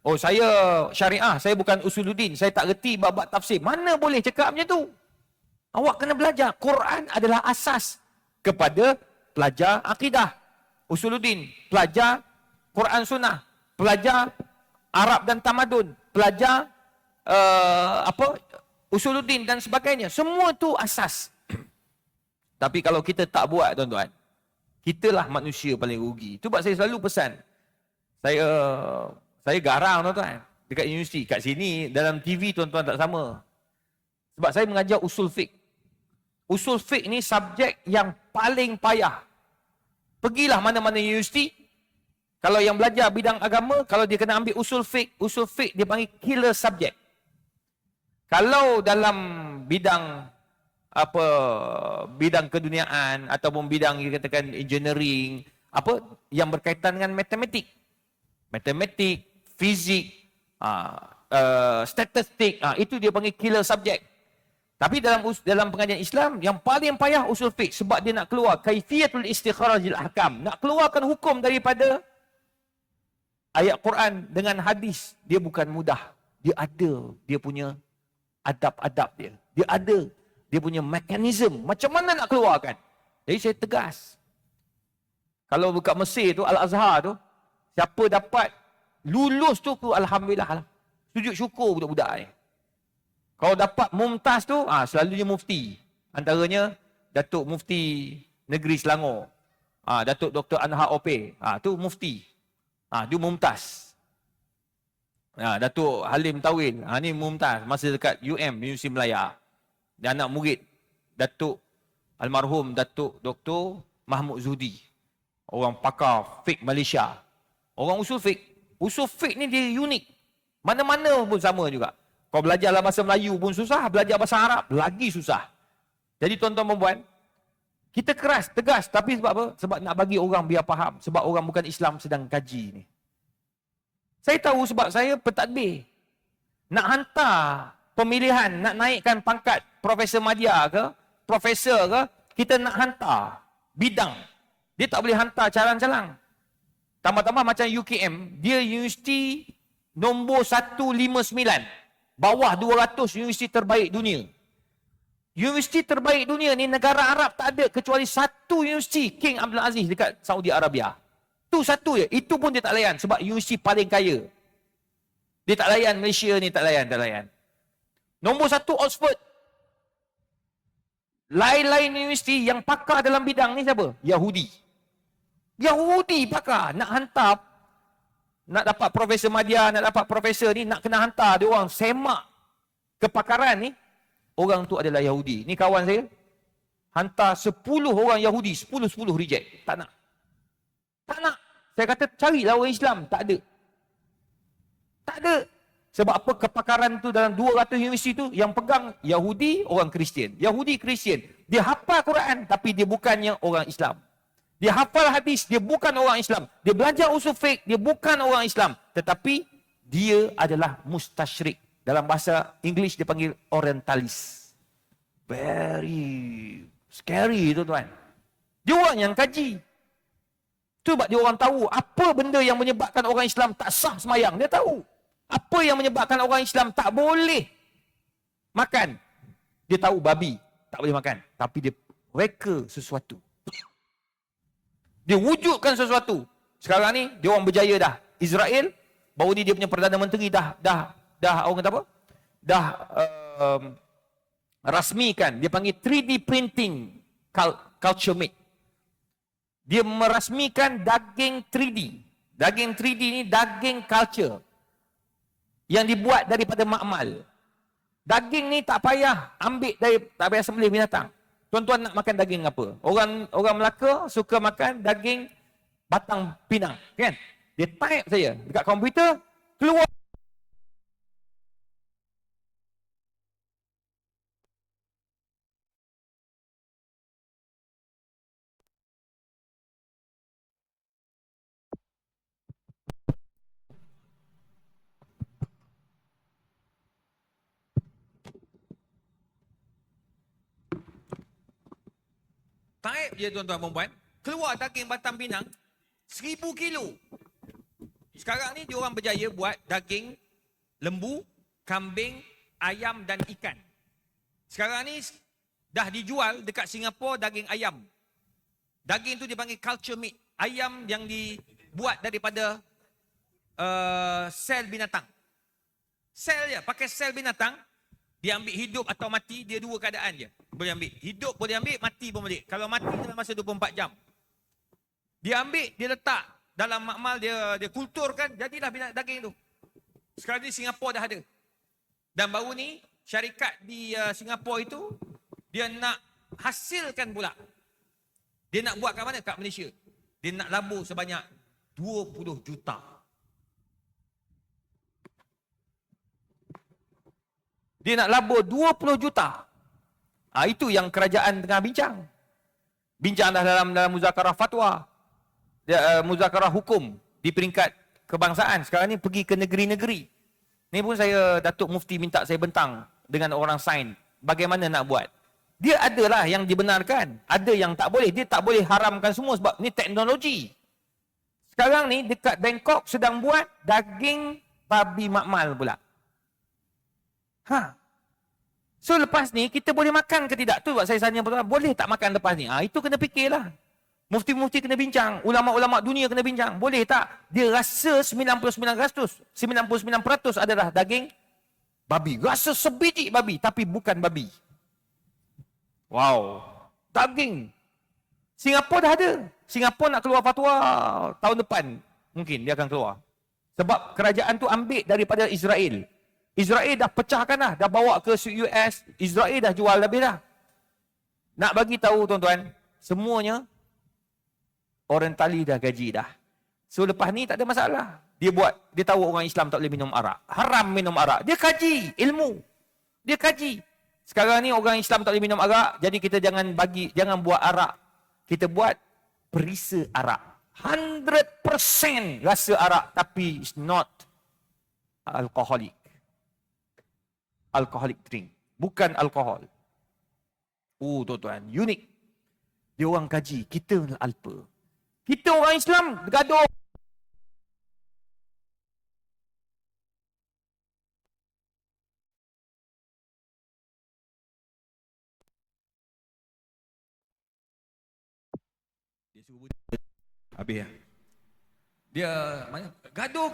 Oh, saya syariah, saya bukan usuluddin, saya tak reti bab-bab tafsir. Mana boleh cakap macam tu? Awak kena belajar. Quran adalah asas kepada pelajar akidah. Usuluddin, pelajar Quran Sunnah, pelajar Arab dan Tamadun, pelajar usuluddin dan sebagainya. Semua tu asas. Tapi kalau kita tak buat, tuan-tuan, kitalah manusia paling rugi. Itu sebab saya selalu pesan. Saya garang, tuan-tuan, dekat universiti. Kat sini, dalam TV, tuan-tuan tak sama. Sebab saya mengajar usul fiqh. Usul fiqh ni subjek yang paling payah. Pergilah mana-mana universiti. Kalau yang belajar bidang agama, kalau dia kena ambil usul fiqh dia panggil killer subject. Kalau dalam bidang bidang keduniaan ataupun bidang yang katakan engineering, yang berkaitan dengan matematik, fizik, statistik, itu dia panggil killer subject. Tapi dalam pengajian Islam yang paling payah usul fiqh, sebab dia nak keluar kaifiyatul istikhrajil ahkam, nak keluarkan hukum daripada ayat Quran dengan hadis. Dia bukan mudah. Dia ada dia punya adab-adab dia. Dia ada dia punya mekanisme. Macam mana nak keluarkan? Jadi saya tegas. Kalau dekat Mesir tu, Al-Azhar tu, siapa dapat lulus tu, alhamdulillah. Sujud syukur budak-budak ni. Kalau dapat mumtaz tu, selalunya mufti. Antaranya, Datuk Mufti Negeri Selangor. Datuk Dr. Anhar Ope. Tu mufti. Dia mumtaz. Datuk Halim Tawil. Ni mumtaz. Masa dekat Universiti Melaya. Dan anak murid Datuk almarhum Datuk Dr. Mahmud Zuhdi. Orang pakar fiqh Malaysia. Orang usul fiqh. Usul fiqh ni dia unik. Mana-mana pun sama juga. Kau belajar bahasa Melayu pun susah, belajar bahasa Arab lagi susah. Jadi tuan-tuan dan puan, Kita keras, tegas. Tapi sebab apa? Sebab nak bagi orang biar faham. Sebab orang bukan Islam sedang kaji ni. Saya tahu sebab saya pentadbir. Nak hantar pemilihan, nak naikkan pangkat Profesor Madya ke, Profesor ke, kita nak hantar bidang. Dia tak boleh hantar calang-calang. Tambah-tambah macam UKM, dia universiti nombor 159. Bawah 200 universiti terbaik dunia. Universiti terbaik dunia ni negara Arab tak ada kecuali satu universiti King Abdul Aziz dekat Saudi Arabia. Tu satu je. Itu pun dia tak layan sebab universiti paling kaya. Dia tak layan Malaysia ni, tak layan. Nombor satu Oxford. Lain-lain universiti yang pakar dalam bidang ni siapa? Yahudi. Yahudi pakar. Nak hantar, nak dapat Profesor Madya, nak dapat Profesor ni, nak kena hantar dia orang semak kepakaran ni. Orang tu adalah Yahudi. Ni kawan saya. Hantar 10 orang Yahudi. 10 reject. Tak nak. Tak nak. Saya kata carilah orang Islam. Tak ada. Tak ada. Sebab apa kepakaran tu dalam 200 universiti tu yang pegang Yahudi, orang Kristian. Yahudi, Kristian. Dia hafal Quran tapi dia bukannya orang Islam. Dia hafal hadis, dia bukan orang Islam. Dia belajar usul fiqh, dia bukan orang Islam. Tetapi dia adalah mustasyrik. Dalam bahasa English dia panggil orientalis. Very scary tuan-tuan. Dia orang yang kaji. Tu sebab dia orang tahu apa benda yang menyebabkan orang Islam tak sah semayang. Dia tahu. Apa yang menyebabkan orang Islam tak boleh makan. Dia tahu babi tak boleh makan. Tapi dia reka sesuatu. Dia wujudkan sesuatu. Sekarang ni dia orang berjaya dah. Israel baru ni dia punya Perdana Menteri dah orang kata apa? Dah rasmikan. Dia panggil 3D printing culture meat. Dia merasmikan daging 3D. Daging 3D ni daging culture. Yang dibuat daripada makmal. Daging ni tak payah ambil tak payah sembelih binatang. Tuan-tuan nak makan daging apa? Orang Melaka suka makan daging batang pinang, kan? Dia type saja dekat komputer, keluar. Type je tuan-tuan perempuan, keluar daging batang pinang 1000 kilo. Sekarang ni diorang berjaya buat daging lembu, kambing, ayam dan ikan. Sekarang ni dah dijual dekat Singapura daging ayam. Daging tu dipanggil culture meat. Ayam yang dibuat daripada sel binatang. Sel je, pakai sel binatang. Dia ambil hidup atau mati, dia dua keadaan je. Boleh ambil. Hidup boleh ambil, mati pun boleh. Kalau mati dalam masa 24 jam. Dia ambil, dia letak dalam makmal, dia kulturkan, jadilah daging tu. Sekarang ni Singapura dah ada. Dan baru ni, syarikat di Singapura itu, dia nak hasilkan pula. Dia nak buat kat mana? Kat Malaysia. Dia nak labur sebanyak 20 juta. Dia nak labur 20 juta. Itu yang kerajaan tengah bincang. Bincang dah dalam muzakarah fatwa. Muzakarah hukum di peringkat kebangsaan. Sekarang ni pergi ke negeri-negeri. Ni pun saya, Datuk Mufti minta saya bentang dengan orang sains. Bagaimana nak buat? Dia adalah yang dibenarkan. Ada yang tak boleh. Dia tak boleh haramkan semua sebab ni teknologi. Sekarang ni dekat Bangkok sedang buat daging babi makmal pula. So lepas ni kita boleh makan ke tidak? Tu buat saya tanya betul, boleh tak makan lepas ni? Itu kena fikirlah. Mufti-mufti kena bincang, ulama-ulama dunia kena bincang. Boleh tak? Dia rasa 99% adalah daging babi. Rasa sebiji babi tapi bukan babi. Wow. Daging. Singapura dah ada. Singapura nak keluar fatwa tahun depan. Mungkin dia akan keluar. Sebab kerajaan tu ambil daripada Israel. Israel dah pecahkan dah bawa ke US, Israel dah jual lebih dah. Nak bagi tahu tuan-tuan, semuanya orientali dah gaji dah. So lepas ni tak ada masalah. Dia tahu orang Islam tak boleh minum arak. Haram minum arak. Dia kaji ilmu. Dia kaji. Sekarang ni orang Islam tak boleh minum arak, jadi kita jangan buat arak kita buat perisa arak. 100% rasa arak tapi it's not alcoholic. Alcoholic drink. Bukan alkohol. Oh tuan-tuan, unik. Dia orang kaji, kita alpa. Kita orang Islam gaduh. Dia suruh habis ya. Dia gaduh.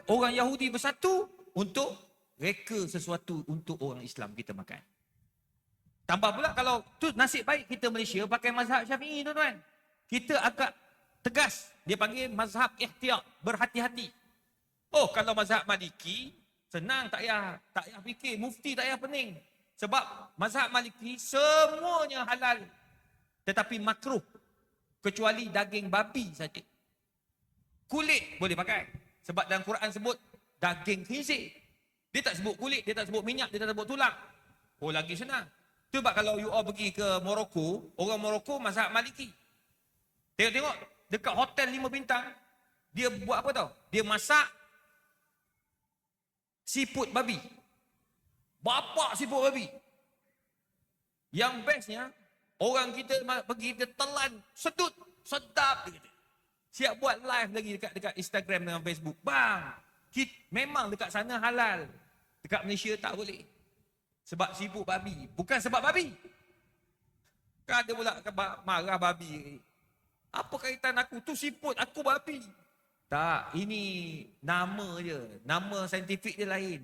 Orang Yahudi bersatu untuk reka sesuatu untuk orang Islam kita makan. Tambah pula kalau tu nasib baik kita Malaysia pakai mazhab Syafi'i tuan-tuan. Kita agak tegas. Dia panggil mazhab ihtiyat, berhati-hati. Oh, kalau mazhab Maliki senang, tak payah fikir, mufti tak payah pening. Sebab mazhab Maliki semuanya halal tetapi makruh kecuali daging babi saja. Kulit boleh pakai. Sebab dalam Quran sebut daging khinzir. Dia tak sebut kulit, dia tak sebut minyak, dia tak sebut tulang. Oh, lagi senang. Tu sebab kalau you all pergi ke Morocco, orang Morocco mazhab Maliki. Tengok dekat hotel 5 bintang, dia buat apa tau? Dia masak siput babi. Bapak siput babi. Yang bestnya, orang kita pergi dia telan, sedut, sedap dia kata. Siap buat live lagi dekat Instagram dengan Facebook. Bang, memang dekat sana halal. Dekat Malaysia tak boleh. Sebab siput babi. Bukan sebab babi. Kan ada pula marah babi. Apa kaitan aku? Tu siput, aku babi. Tak, ini nama je. Nama saintifik dia lain.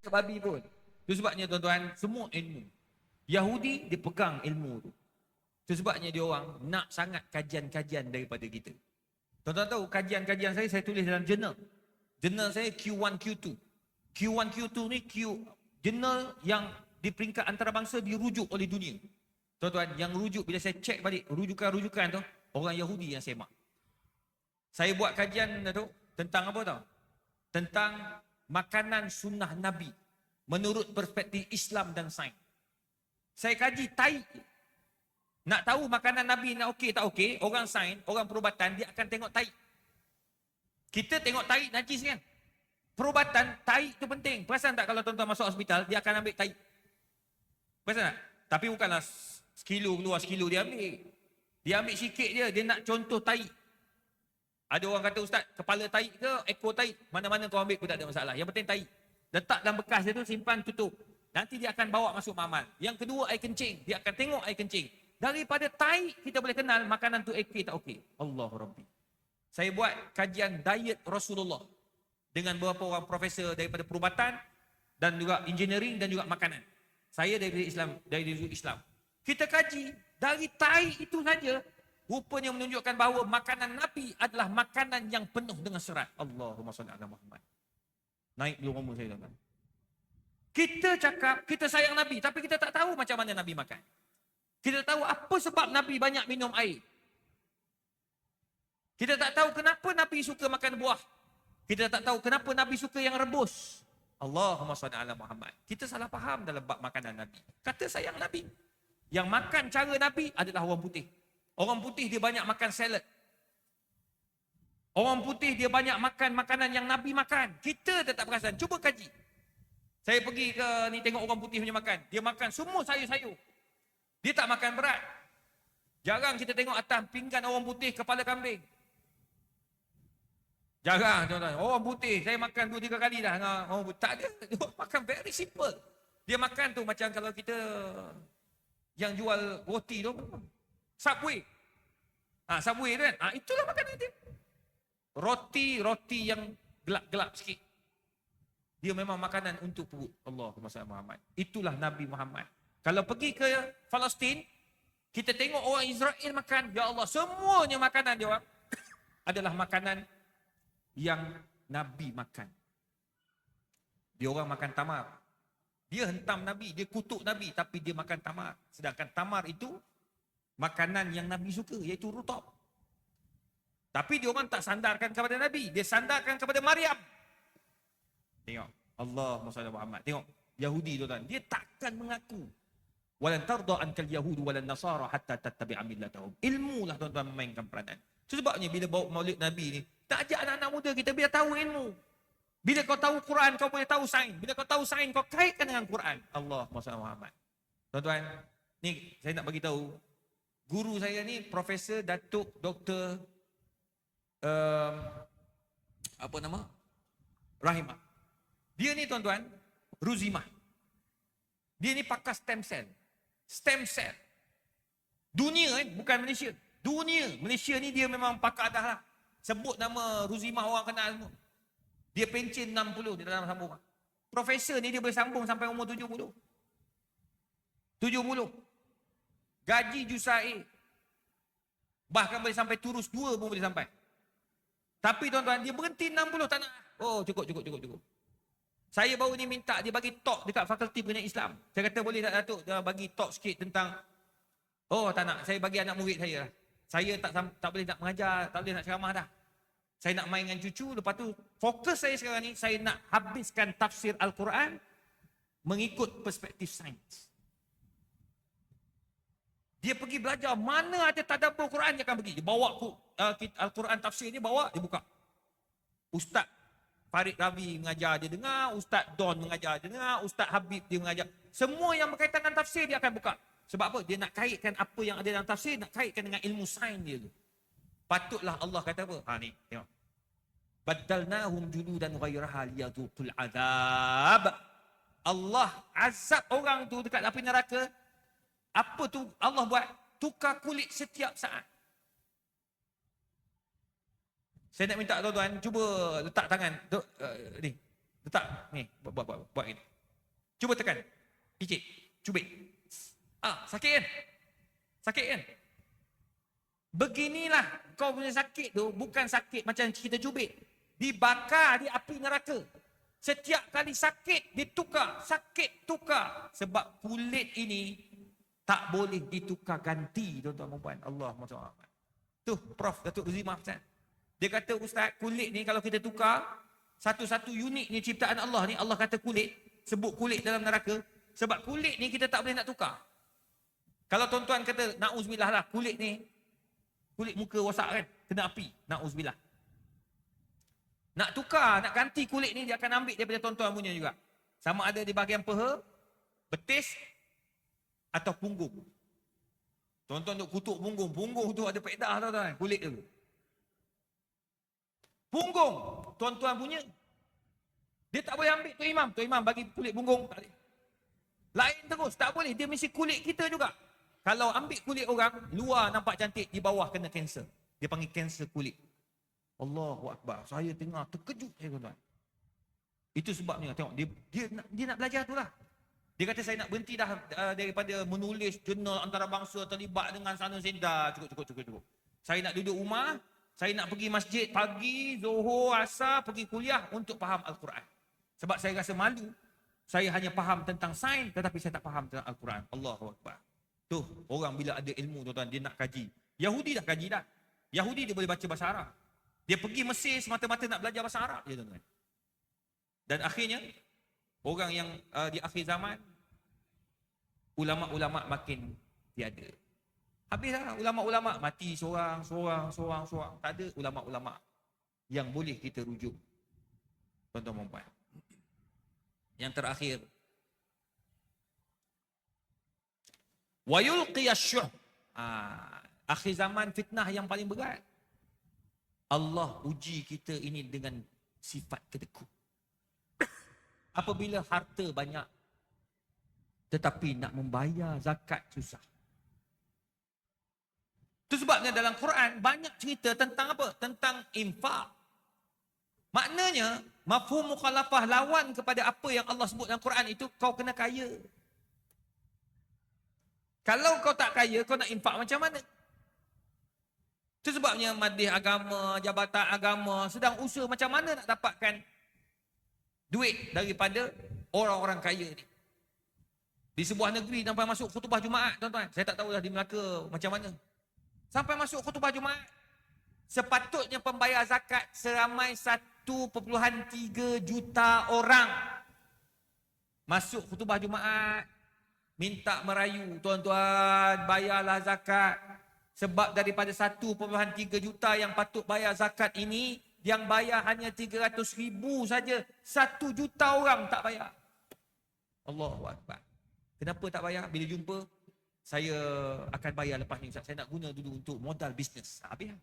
Babi pun. Itu sebabnya tuan-tuan, semua ilmu. Yahudi dia pegang ilmu tu. Itu sebabnya dia orang nak sangat kajian-kajian daripada kita. Tuan-tuan tahu kajian-kajian saya tulis dalam jurnal. Jurnal saya Q1, Q2. Q1, Q2 ni jurnal yang di peringkat antarabangsa dirujuk oleh dunia. Tuan-tuan, yang rujuk bila saya cek balik rujukan-rujukan tu, orang Yahudi yang semak. Saya buat kajian tu tentang apa tau? Tentang makanan sunnah Nabi menurut perspektif Islam dan sains. Saya kaji tai. Nak tahu makanan Nabi nak okey tak okey, orang sains, orang perubatan dia akan tengok tai. Kita tengok tai najis kan? Perubatan tai itu penting. Perasan tak kalau tuan-tuan masuk hospital dia akan ambil tai? Perasan tak? Tapi bukanlah sekilo keluar sekilo dia ambil. Dia ambil sikit je, dia nak contoh tai. Ada orang kata, ustaz, kepala tai ke ekor tai? Mana-mana kau ambil pun tak ada masalah. Yang penting tai. Letak dalam bekas dia tu, simpan, tutup. Nanti dia akan bawa masuk makmal. Yang kedua, air kencing. Dia akan tengok air kencing. Daripada tai, kita boleh kenal makanan tu okey tak okey. Allahu Rabbi. Saya buat kajian diet Rasulullah dengan beberapa orang profesor daripada perubatan dan juga engineering dan juga makanan. Saya dari Islam. Kita kaji dari tai itu saja rupanya menunjukkan bahawa makanan Nabi adalah makanan yang penuh dengan serat. Allahumma salli ala Muhammad. Naik dulu ngomong saya tuan-tuan. Kita cakap kita sayang Nabi tapi kita tak tahu macam mana Nabi makan. Kita tahu apa sebab Nabi banyak minum air. Kita tak tahu kenapa Nabi suka makan buah. Kita tak tahu kenapa Nabi suka yang rebus. Allahumma salli ala Muhammad. Kita salah faham dalam bab makanan Nabi. Kata sayang Nabi. Yang makan cara Nabi adalah orang putih. Orang putih dia banyak makan salad. Orang putih dia banyak makan makanan yang Nabi makan. Kita tak perasan. Cuba kaji. Saya pergi ke ni tengok orang putih punya makan. Dia makan semua sayur-sayur. Dia tak makan berat. Jarang kita tengok atas pinggan orang putih kepala kambing. Jarang tuan-tuan. Orang putih saya makan 2-3 kali dah dengan orang putih. Tak ada. Dia makan very simple. Dia makan tu macam kalau kita yang jual roti tu. Subway. Subway tu kan. Itulah makanan dia. Roti yang gelap-gelap sikit. Dia memang makanan untuk perut. Allahumma salli Muhammad. Itulah Nabi Muhammad. Kalau pergi ke Palestin, kita tengok orang Israel makan. Ya Allah, semuanya makanan dia orang adalah makanan yang Nabi makan. Dia orang makan tamar. Dia hentam Nabi, dia kutuk Nabi, tapi dia makan tamar. Sedangkan tamar itu makanan yang Nabi suka, iaitu rutab. Tapi dia orang tak sandarkan kepada Nabi. Dia sandarkan kepada Maryam. Tengok. Allahumma salli Muhammad. Tengok. Yahudi tuan-tuan. Dia takkan mengaku. Walan tarda ankal yahudu walan nasara hatta tattabi'a millatahum. Ilmu lah tuan-tuan memainkan peranan. Itu sebabnya bila bawa maulid Nabi ni, tak ajak anak-anak muda kita biar tahu ilmu. Bila kau tahu Quran, kau boleh tahu sains. Bila kau tahu sains, kau kaitkan dengan Quran. Allahumma salli Muhammad. Tuan-tuan, ni saya nak bagi tahu. Guru saya ni Profesor Datuk Dr. Apa nama? Rahimah. Dia ni tuan-tuan, Ruzimah. Dia ni pakar stem cell. Stem cell. Dunia bukan Malaysia. Dunia. Malaysia ni dia memang pakar dah lah. Sebut nama Ruzimah orang kenal semua. Dia pencen 60 di dalam sambung. Profesor ni dia boleh sambung sampai umur 70. 70. Gaji Jusair. Bahkan boleh sampai Turus 2 pun boleh sampai. Tapi tuan-tuan, dia berhenti 60 tak nak. Oh, cukup. Saya baru ni minta dia bagi talk dekat Fakulti Pendidikan Islam. Saya kata boleh tak Datuk bagi talk sikit tentang, oh tak nak, saya bagi anak murid saya lah. Saya tak boleh nak mengajar, tak boleh nak ceramah dah. Saya nak main dengan cucu, lepas tu fokus saya sekarang ni, saya nak habiskan tafsir Al-Quran mengikut perspektif sains. Dia pergi belajar, mana ada tadabbur Quran dia akan pergi. Dia bawa Al-Quran tafsir ni, bawa, dia buka. Ustaz Farid Ravi mengajar, dia dengar. Ustaz Don mengajar, dia dengar. Ustaz Habib dia mengajar. Semua yang berkaitan dengan tafsir dia akan buka. Sebab apa? Dia nak kaitkan apa yang ada dalam tafsir, nak kaitkan dengan ilmu sains dia tu. Patutlah Allah kata apa? Ha ni, tengok. Baddalnahum juludan ghairaha liyadhuqul azab. Allah azab orang tu dekat api neraka. Apa tu Allah buat? Tukar kulit setiap saat. Saya nak minta tuan-tuan cuba letak tangan ni. Letak ni, buat ini. Cuba tekan. Picit, cubit. Sakit kan? Sakit kan? Beginilah kau punya sakit tu bukan sakit macam kita cubit. Dibakar di api neraka. Setiap kali sakit ditukar, sakit tukar. Sebab kulit ini tak boleh ditukar ganti, tuan-tuan dan puan. Allahumma salli. Tu Prof Datuk Ruzimah Hassan. Dia kata, Ustaz, kulit ni kalau kita tukar, satu-satu uniknya ciptaan Allah ni, Allah kata kulit, sebut kulit dalam neraka, sebab kulit ni kita tak boleh nak tukar. Kalau tuan-tuan kata, na'uzubillah lah, kulit ni, kulit muka rosak kan, kena api, na'uzubillah. Nak tukar, nak ganti kulit ni, dia akan ambil daripada tuan-tuan punya juga. Sama ada di bahagian peha, betis, atau punggung. Tuan-tuan duk kutuk punggung, punggung tu ada pedah tuan-tuan, kulit tu. Punggung, tuan-tuan punya. Dia tak boleh ambil Tok Imam bagi kulit punggung. Lain terus, tak boleh. Dia mesti kulit kita juga. Kalau ambil kulit orang, luar nampak cantik, di bawah kena kanser. Dia panggil kanser kulit. Allahu Akbar. Saya tengah terkejut, tuan-tuan. Itu sebabnya, tengok, dia nak belajar tu lah. Dia kata, saya nak berhenti dah daripada menulis jurnal antarabangsa terlibat dengan sana sini. Dah, cukup. Saya nak duduk rumah, saya nak pergi masjid pagi, zuhur, asar, pergi kuliah untuk faham Al-Quran. Sebab saya rasa malu. Saya hanya faham tentang sains, tetapi saya tak faham tentang Al-Quran. Allahu Akbar. Tuh, orang bila ada ilmu, tuan-tuan, dia nak kaji. Yahudi dah kaji dah. Yahudi dia boleh baca bahasa Arab. Dia pergi Mesir semata-mata nak belajar bahasa Arab, ya tuan-tuan. Dan akhirnya, orang yang di akhir zaman, ulama-ulama makin tiada. Habislah ulama-ulama mati seorang. Tak ada ulama-ulama yang boleh kita rujuk. Tuan-tuan dan puan. Yang terakhir. Wa yulqiyasyuh. Akhir zaman fitnah yang paling berat. Allah uji kita ini dengan sifat kedekut. Apabila harta banyak, tetapi nak membayar zakat susah. Itu sebabnya dalam Quran banyak cerita tentang apa? Tentang infak. Maknanya, mafhum mukhalafah lawan kepada apa yang Allah sebut dalam Quran itu, kau kena kaya. Kalau kau tak kaya, kau nak infak macam mana? Itu sebabnya madih agama, jabatan agama sedang usaha macam mana nak dapatkan duit daripada orang-orang kaya ni. Di sebuah negeri sampai masuk khutbah Jumaat, tuan-tuan. Saya tak tahulah di Melaka macam mana. Sampai masuk khutbah Jumaat. Sepatutnya pembayar zakat seramai 1.3 juta orang. Masuk khutbah Jumaat, minta merayu, tuan-tuan bayarlah zakat. Sebab daripada 1.3 juta yang patut bayar zakat ini, yang bayar hanya 300,000 saja. 1 juta orang tak bayar. Allahu Akbar. Kenapa tak bayar? Bila jumpa, saya akan bayar lepas ni Ustaz. Saya nak guna dulu untuk modal bisnes. Habis.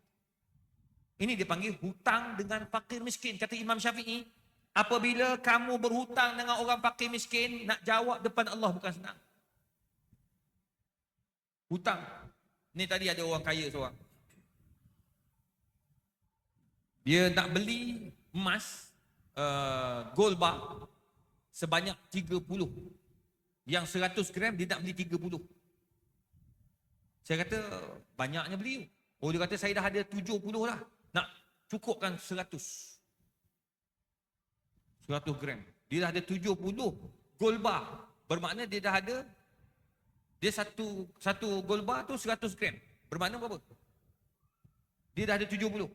Ini dipanggil hutang dengan fakir miskin. Kata Imam Syafi'i, apabila kamu berhutang dengan orang fakir miskin, nak jawab depan Allah bukan senang. Hutang. Ni tadi ada orang kaya seorang. Dia nak beli emas gold bar sebanyak 30. Yang 100 gram dia nak beli 30. Saya kata banyaknya beli. Oh, dia kata saya dah ada 70 lah. Nak cukupkan 100 gram. Dia dah ada 70 gold bar. Bermakna dia dah ada, dia satu gold bar tu 100 gram. Bermakna berapa? Dia dah ada 70.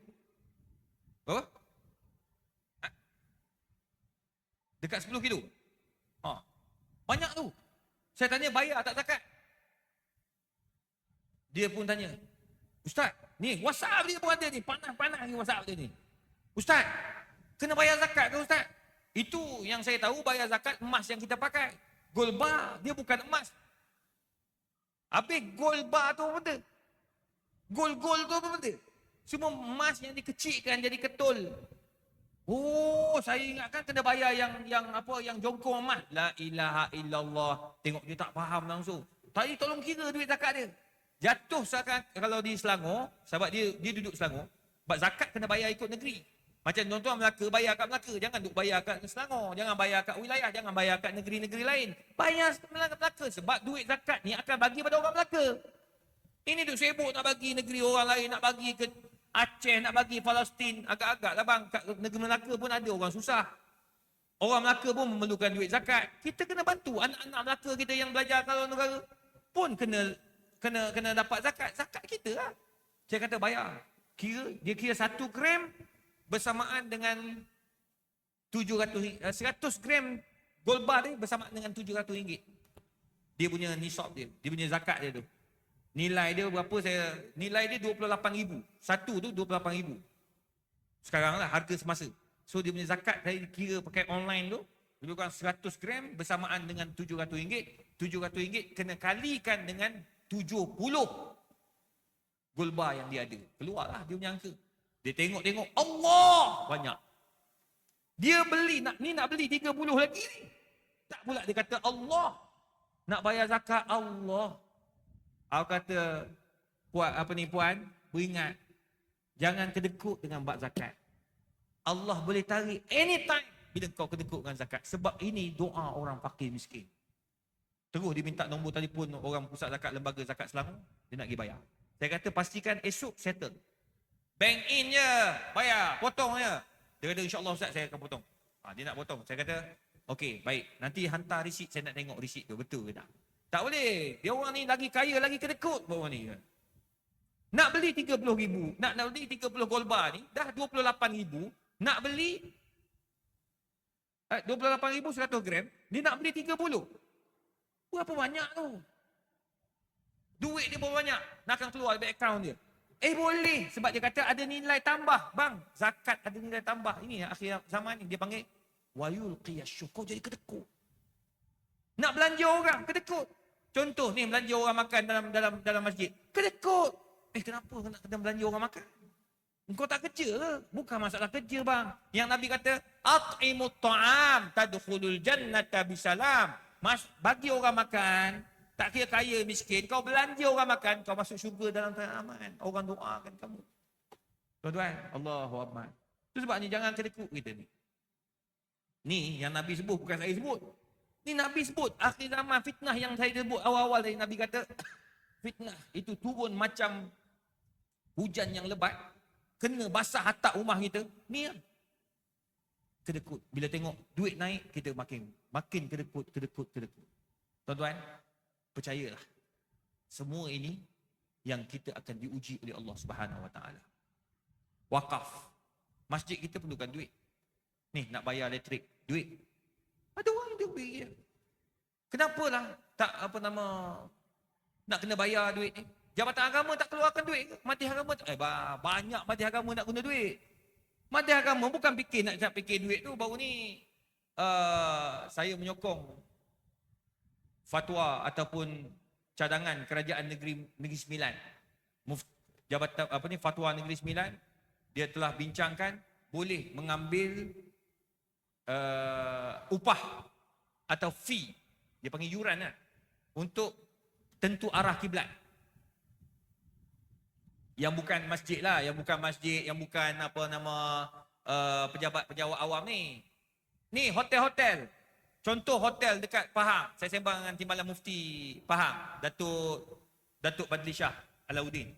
Berapa? Dekat 10 kilo. Banyak tu. Saya tanya bayar tak zakat? Dia pun tanya, Ustaz, ni WhatsApp dia pun ada ni. Panas-panas ni WhatsApp dia ni. Ustaz, kena bayar zakat ke Ustaz? Itu yang saya tahu, bayar zakat emas yang kita pakai. Gold bar, dia bukan emas. Habis gold bar tu apa benda? Gold tu apa benda? Semua emas yang dikecilkan jadi ketul. Oh, saya ingatkan kena bayar yang jongkong emas. La ilaha illallah. Tengok dia tak faham langsung. Tadi tolong kira duit zakat dia. Jatuh zakat kalau di Selangor, sebab dia duduk Selangor, sebab zakat kena bayar ikut negeri. Macam tuan-tuan Melaka, bayar kat Melaka. Jangan duk bayar kat Selangor. Jangan bayar kat wilayah. Jangan bayar kat negeri-negeri lain. Bayar Melaka. Sebab duit zakat ni akan bagi pada orang Melaka. Ini duk sibuk nak bagi negeri orang lain, nak bagi ke Aceh, nak bagi Palestin. Agak-agak lah bang. Kat negeri Melaka pun ada orang susah. Orang Melaka pun memerlukan duit zakat. Kita kena bantu anak-anak Melaka kita yang belajar kalau negara pun kena dapat zakat. Zakat kita lah. Saya kata bayar. Dia kira 1 gram bersamaan dengan 100 gram gold bar dia bersamaan dengan RM700. Dia punya nisab dia. Dia punya zakat dia tu. Nilai dia berapa nilai dia 28,000. Satu tu 28,000. Sekarang lah harga semasa. So dia punya zakat saya kira pakai online tu. Dia bukan 100 gram bersamaan dengan RM700. RM700 kena kalikan dengan 70 gold bar yang dia ada. Keluarlah dia punya angka. Dia tengok-tengok, Allah banyak. Dia beli, nak beli 30 lagi ni. Tak pula dia kata Allah. Nak bayar zakat Allah. Aku kata, puan, beringat. Jangan kedekut dengan bab zakat. Allah boleh tarik anytime bila kau kedekut dengan zakat. Sebab ini doa orang fakir miskin. Terus dia minta nombor telefon orang pusat zakat, lembaga zakat Selangor. Dia nak pergi bayar. Saya kata pastikan esok settle. Bank in je, bayar, potong je. Dia kata insyaAllah Ustaz saya akan potong. Dia nak potong. Saya kata, okey baik, nanti hantar resit, saya nak tengok resit tu, betul ke tak? Tak boleh, dia orang ni lagi kaya, lagi kedekut orang ni. Nak beli 30,000, nak beli 30 gold bar ni, dah 28,000, nak beli 28,100 gram, dia nak beli 30. Berapa banyak tu? Duit dia berapa banyak? Nak akan keluar dari akaun dia. Boleh. Sebab dia kata ada nilai tambah. Bang, zakat ada nilai tambah. Ini akhir zaman ni. Dia panggil wayul qiyasyuk. Kau jadi kedekut. Nak belanja orang, kedekut. Contoh ni, belanja orang makan dalam masjid. Kedekut. Kenapa nak kena belanja orang makan? Kau tak kerja ke? Bukan masalah kerja bang. Yang Nabi kata, at'imut ta'am tadkhulul jannata bisalam. Bagi orang makan, tak kira kaya miskin, kau belanja orang makan, kau masuk syurga dalam keadaan aman. Orang doakan kamu. Tuan-tuan, Allahu Akbar. Itu sebabnya jangan kedekut kita ni. Ni yang Nabi sebut, bukan saya sebut. Ni Nabi sebut, akhir zaman fitnah yang saya sebut awal-awal tadi. Nabi kata, fitnah itu turun macam hujan yang lebat, kena basah atap rumah kita. Ni lah. Kedekut. Bila tengok duit naik, kita makin kedekut. Tuan-tuan, percayalah. Semua ini yang kita akan diuji oleh Allah Subhanahu Wa Taala. wakaf. Masjid kita perlukan duit. Ni nak bayar elektrik, duit. Ada orang dia beri je. Kenapalah tak nak kena bayar duit ni? Jabatan agama tak keluarkan duit ke? Majlis agama banyak majlis agama nak guna duit. Majlis agama bukan nak fikir duit tu. Baru ni saya menyokong fatwa ataupun cadangan Kerajaan Negeri Sembilan. Jabatan fatwa Negeri Sembilan, dia telah bincangkan boleh mengambil upah atau fee, dia panggil yuran lah, untuk tentu arah kiblat. Yang bukan masjid lah, yang bukan pejabat-pejabat awam ni. Ni hotel-hotel. Contoh hotel dekat Pahang. Saya sembang dengan Timbalan Mufti Pahang, Datuk Fadli Shah Alauddin.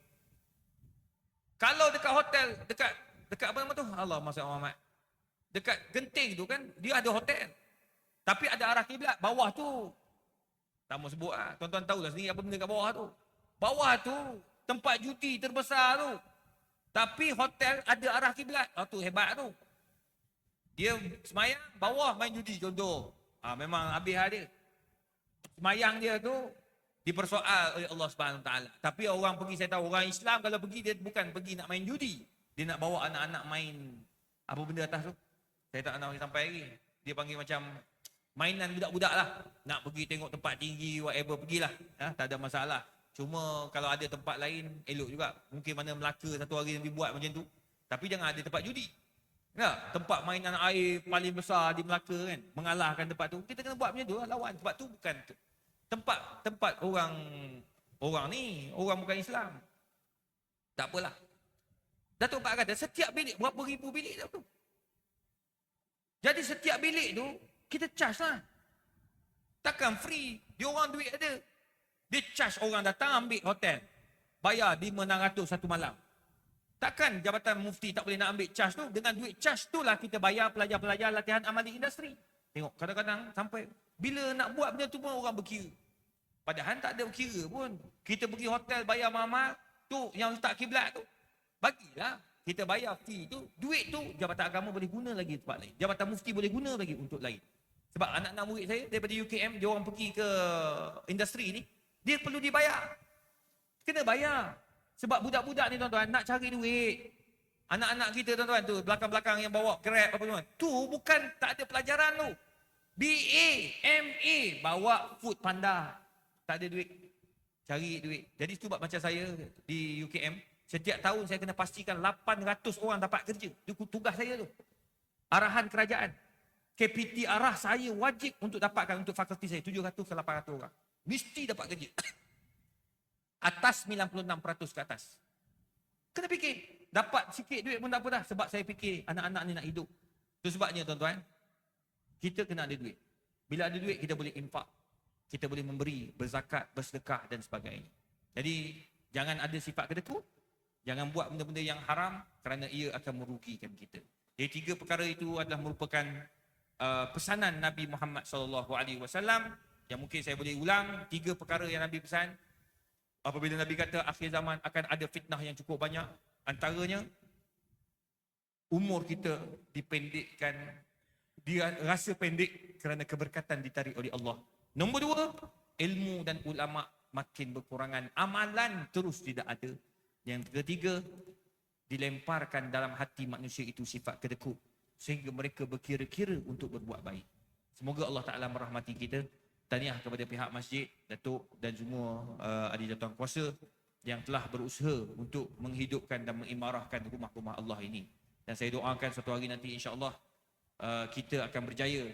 Kalau dekat hotel, dekat apa nama tu? Allah Masya Muhammad. Dekat Genting tu kan, dia ada hotel. Tapi ada arah kiblat bawah tu. Tak mau sebut lah. Tuan-tuan tahulah sendiri apa benda kat bawah tu. Bawah tu tempat judi terbesar tu. Tapi hotel ada arah kiblat. Tu hebat tu. Dia semayang bawah main judi contoh. Memang habis lah dia. Semayang dia tu dipersoal oleh Allah Subhanahu Wa Taala. Tapi orang pergi, saya tahu orang Islam kalau pergi, dia bukan pergi nak main judi. Dia nak bawa anak-anak main apa benda atas tu. Saya tak nak sampai lagi. Dia panggil macam mainan budak-budak lah. Nak pergi tengok tempat tinggi, whatever, pergilah. Tak ada masalah. Cuma kalau ada tempat lain, elok juga. Mungkin mana Melaka satu hari Nabi buat macam tu. Tapi jangan ada tempat judi. Tempat mainan air paling besar di Melaka kan, mengalahkan tempat tu. Kita kena buat macam tu lah, lawan. Sebab tu bukan tempat orang ni, orang bukan Islam. Tak apalah. Datuk Pak kata, setiap bilik berapa ribu bilik tu. Jadi setiap bilik tu, kita charge lah. Takkan free. Dia orang duit ada. Dia charge orang datang ambil hotel. Bayar 500-600 satu malam. Takkan Jabatan Mufti tak boleh nak ambil charge tu. Dengan duit charge tu lah kita bayar pelajar-pelajar latihan amali industri. Tengok kadang-kadang sampai bila nak buat benda tu pun orang berkira. Padahal tak ada berkira pun. Kita pergi hotel bayar mahal tu yang letak kiblat tu. Bagilah. Kita bayar fee tu. Duit tu Jabatan Agama boleh guna lagi tempat lain. Jabatan Mufti boleh guna lagi untuk lain. Sebab anak-anak murid saya daripada UKM, dia orang pergi ke industri ni, dia perlu dibayar. Kena bayar. Sebab budak-budak ni tuan-tuan nak cari duit. Anak-anak kita tuan-tuan tu belakang-belakang yang bawa Grab apa semua. Tu bukan tak ada pelajaran tu. BA, MA bawa Food Panda. Tak ada duit. Cari duit. Jadi sebab macam saya di UKM, setiap tahun saya kena pastikan 800 orang dapat kerja. Itu tugas saya tu. Arahan kerajaan. KPT arah saya wajib untuk dapatkan untuk fakulti saya 700 ke 800 orang. Mesti dapat kerja. Atas 96% ke atas. Kena fikir. Dapat sikit duit pun tak apa dah. Sebab saya fikir anak-anak ni nak hidup. Itu sebabnya tuan-tuan, kita kena ada duit. Bila ada duit, kita boleh infak. Kita boleh memberi, berzakat, bersedekah dan sebagainya. Jadi, jangan ada sifat kedekut. Jangan buat benda-benda yang haram kerana ia akan merugikan kita. Jadi, 3 perkara itu adalah merupakan pesanan Nabi Muhammad SAW yang mungkin saya boleh ulang. 3 perkara yang Nabi pesan. Apabila Nabi kata akhir zaman akan ada fitnah yang cukup banyak, antaranya umur kita dipendekkan, dia rasa pendek kerana keberkatan ditarik oleh Allah. Nombor 2, ilmu dan ulama makin berkurangan, amalan terus tidak ada. Yang ketiga, dilemparkan dalam hati manusia itu sifat kedekut sehingga mereka berkira-kira untuk berbuat baik. Semoga Allah Ta'ala merahmati kita. Tahniah kepada pihak masjid, Datuk dan semua adik dan tuan kuasa yang telah berusaha untuk menghidupkan dan mengimarahkan rumah-rumah Allah ini. Dan saya doakan suatu hari nanti insya-Allah kita akan berjaya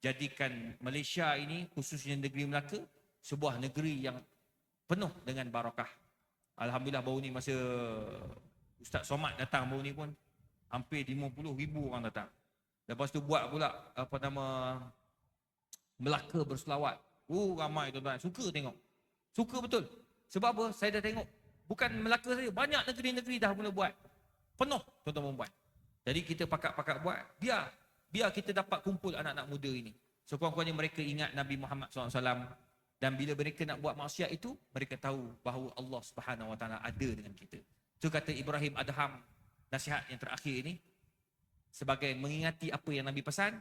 jadikan Malaysia ini, khususnya negeri Melaka, sebuah negeri yang penuh dengan barakah. Alhamdulillah baru ni masa Ustaz Somad datang baru ni pun hampir 50,000 orang datang. Lepas tu buat pula Melaka berselawat. Ramai tuan-tuan. Suka tengok. Suka betul. Sebab apa? Saya dah tengok. Bukan Melaka saja. Banyak negeri-negeri dah mula buat. Penuh tuan-tuan membuat. Jadi kita pakat-pakat buat. Biar kita dapat kumpul anak-anak muda ini. Sekurang-kurangnya mereka ingat Nabi Muhammad SAW. Dan bila mereka nak buat maksiat itu, mereka tahu bahawa Allah Subhanahu Wa Taala ada dengan kita. Itu kata Ibrahim Adham. nasihat yang terakhir ini sebagai mengingati apa yang Nabi pesan.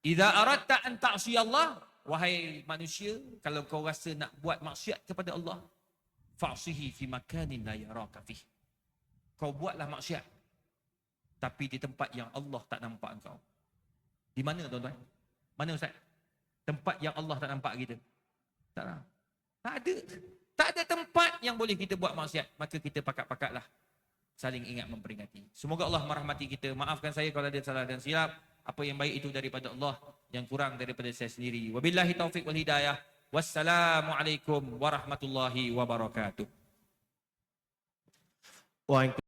Idza aradta an ta'siyallah, wahai manusia, kalau kau rasa nak buat maksiat kepada Allah, fa'sihi fi makanin la yaraka fih. Kau buatlah maksiat tapi di tempat yang Allah tak nampak engkau. Di mana tuan-tuan? Mana Ustaz? Tempat yang Allah tak nampak kita. Tak ada. Tak ada. Tak ada tempat yang boleh kita buat maksiat. Maka kita pakat-pakatlah saling ingat memperingati. Semoga Allah merahmati kita. Maafkan saya kalau ada salah dan silap. Apa yang baik itu daripada Allah, yang kurang daripada saya sendiri. Wabillahi taufiq wal hidayah. Wassalamualaikum warahmatullahi wabarakatuh. Waalaikumsalam.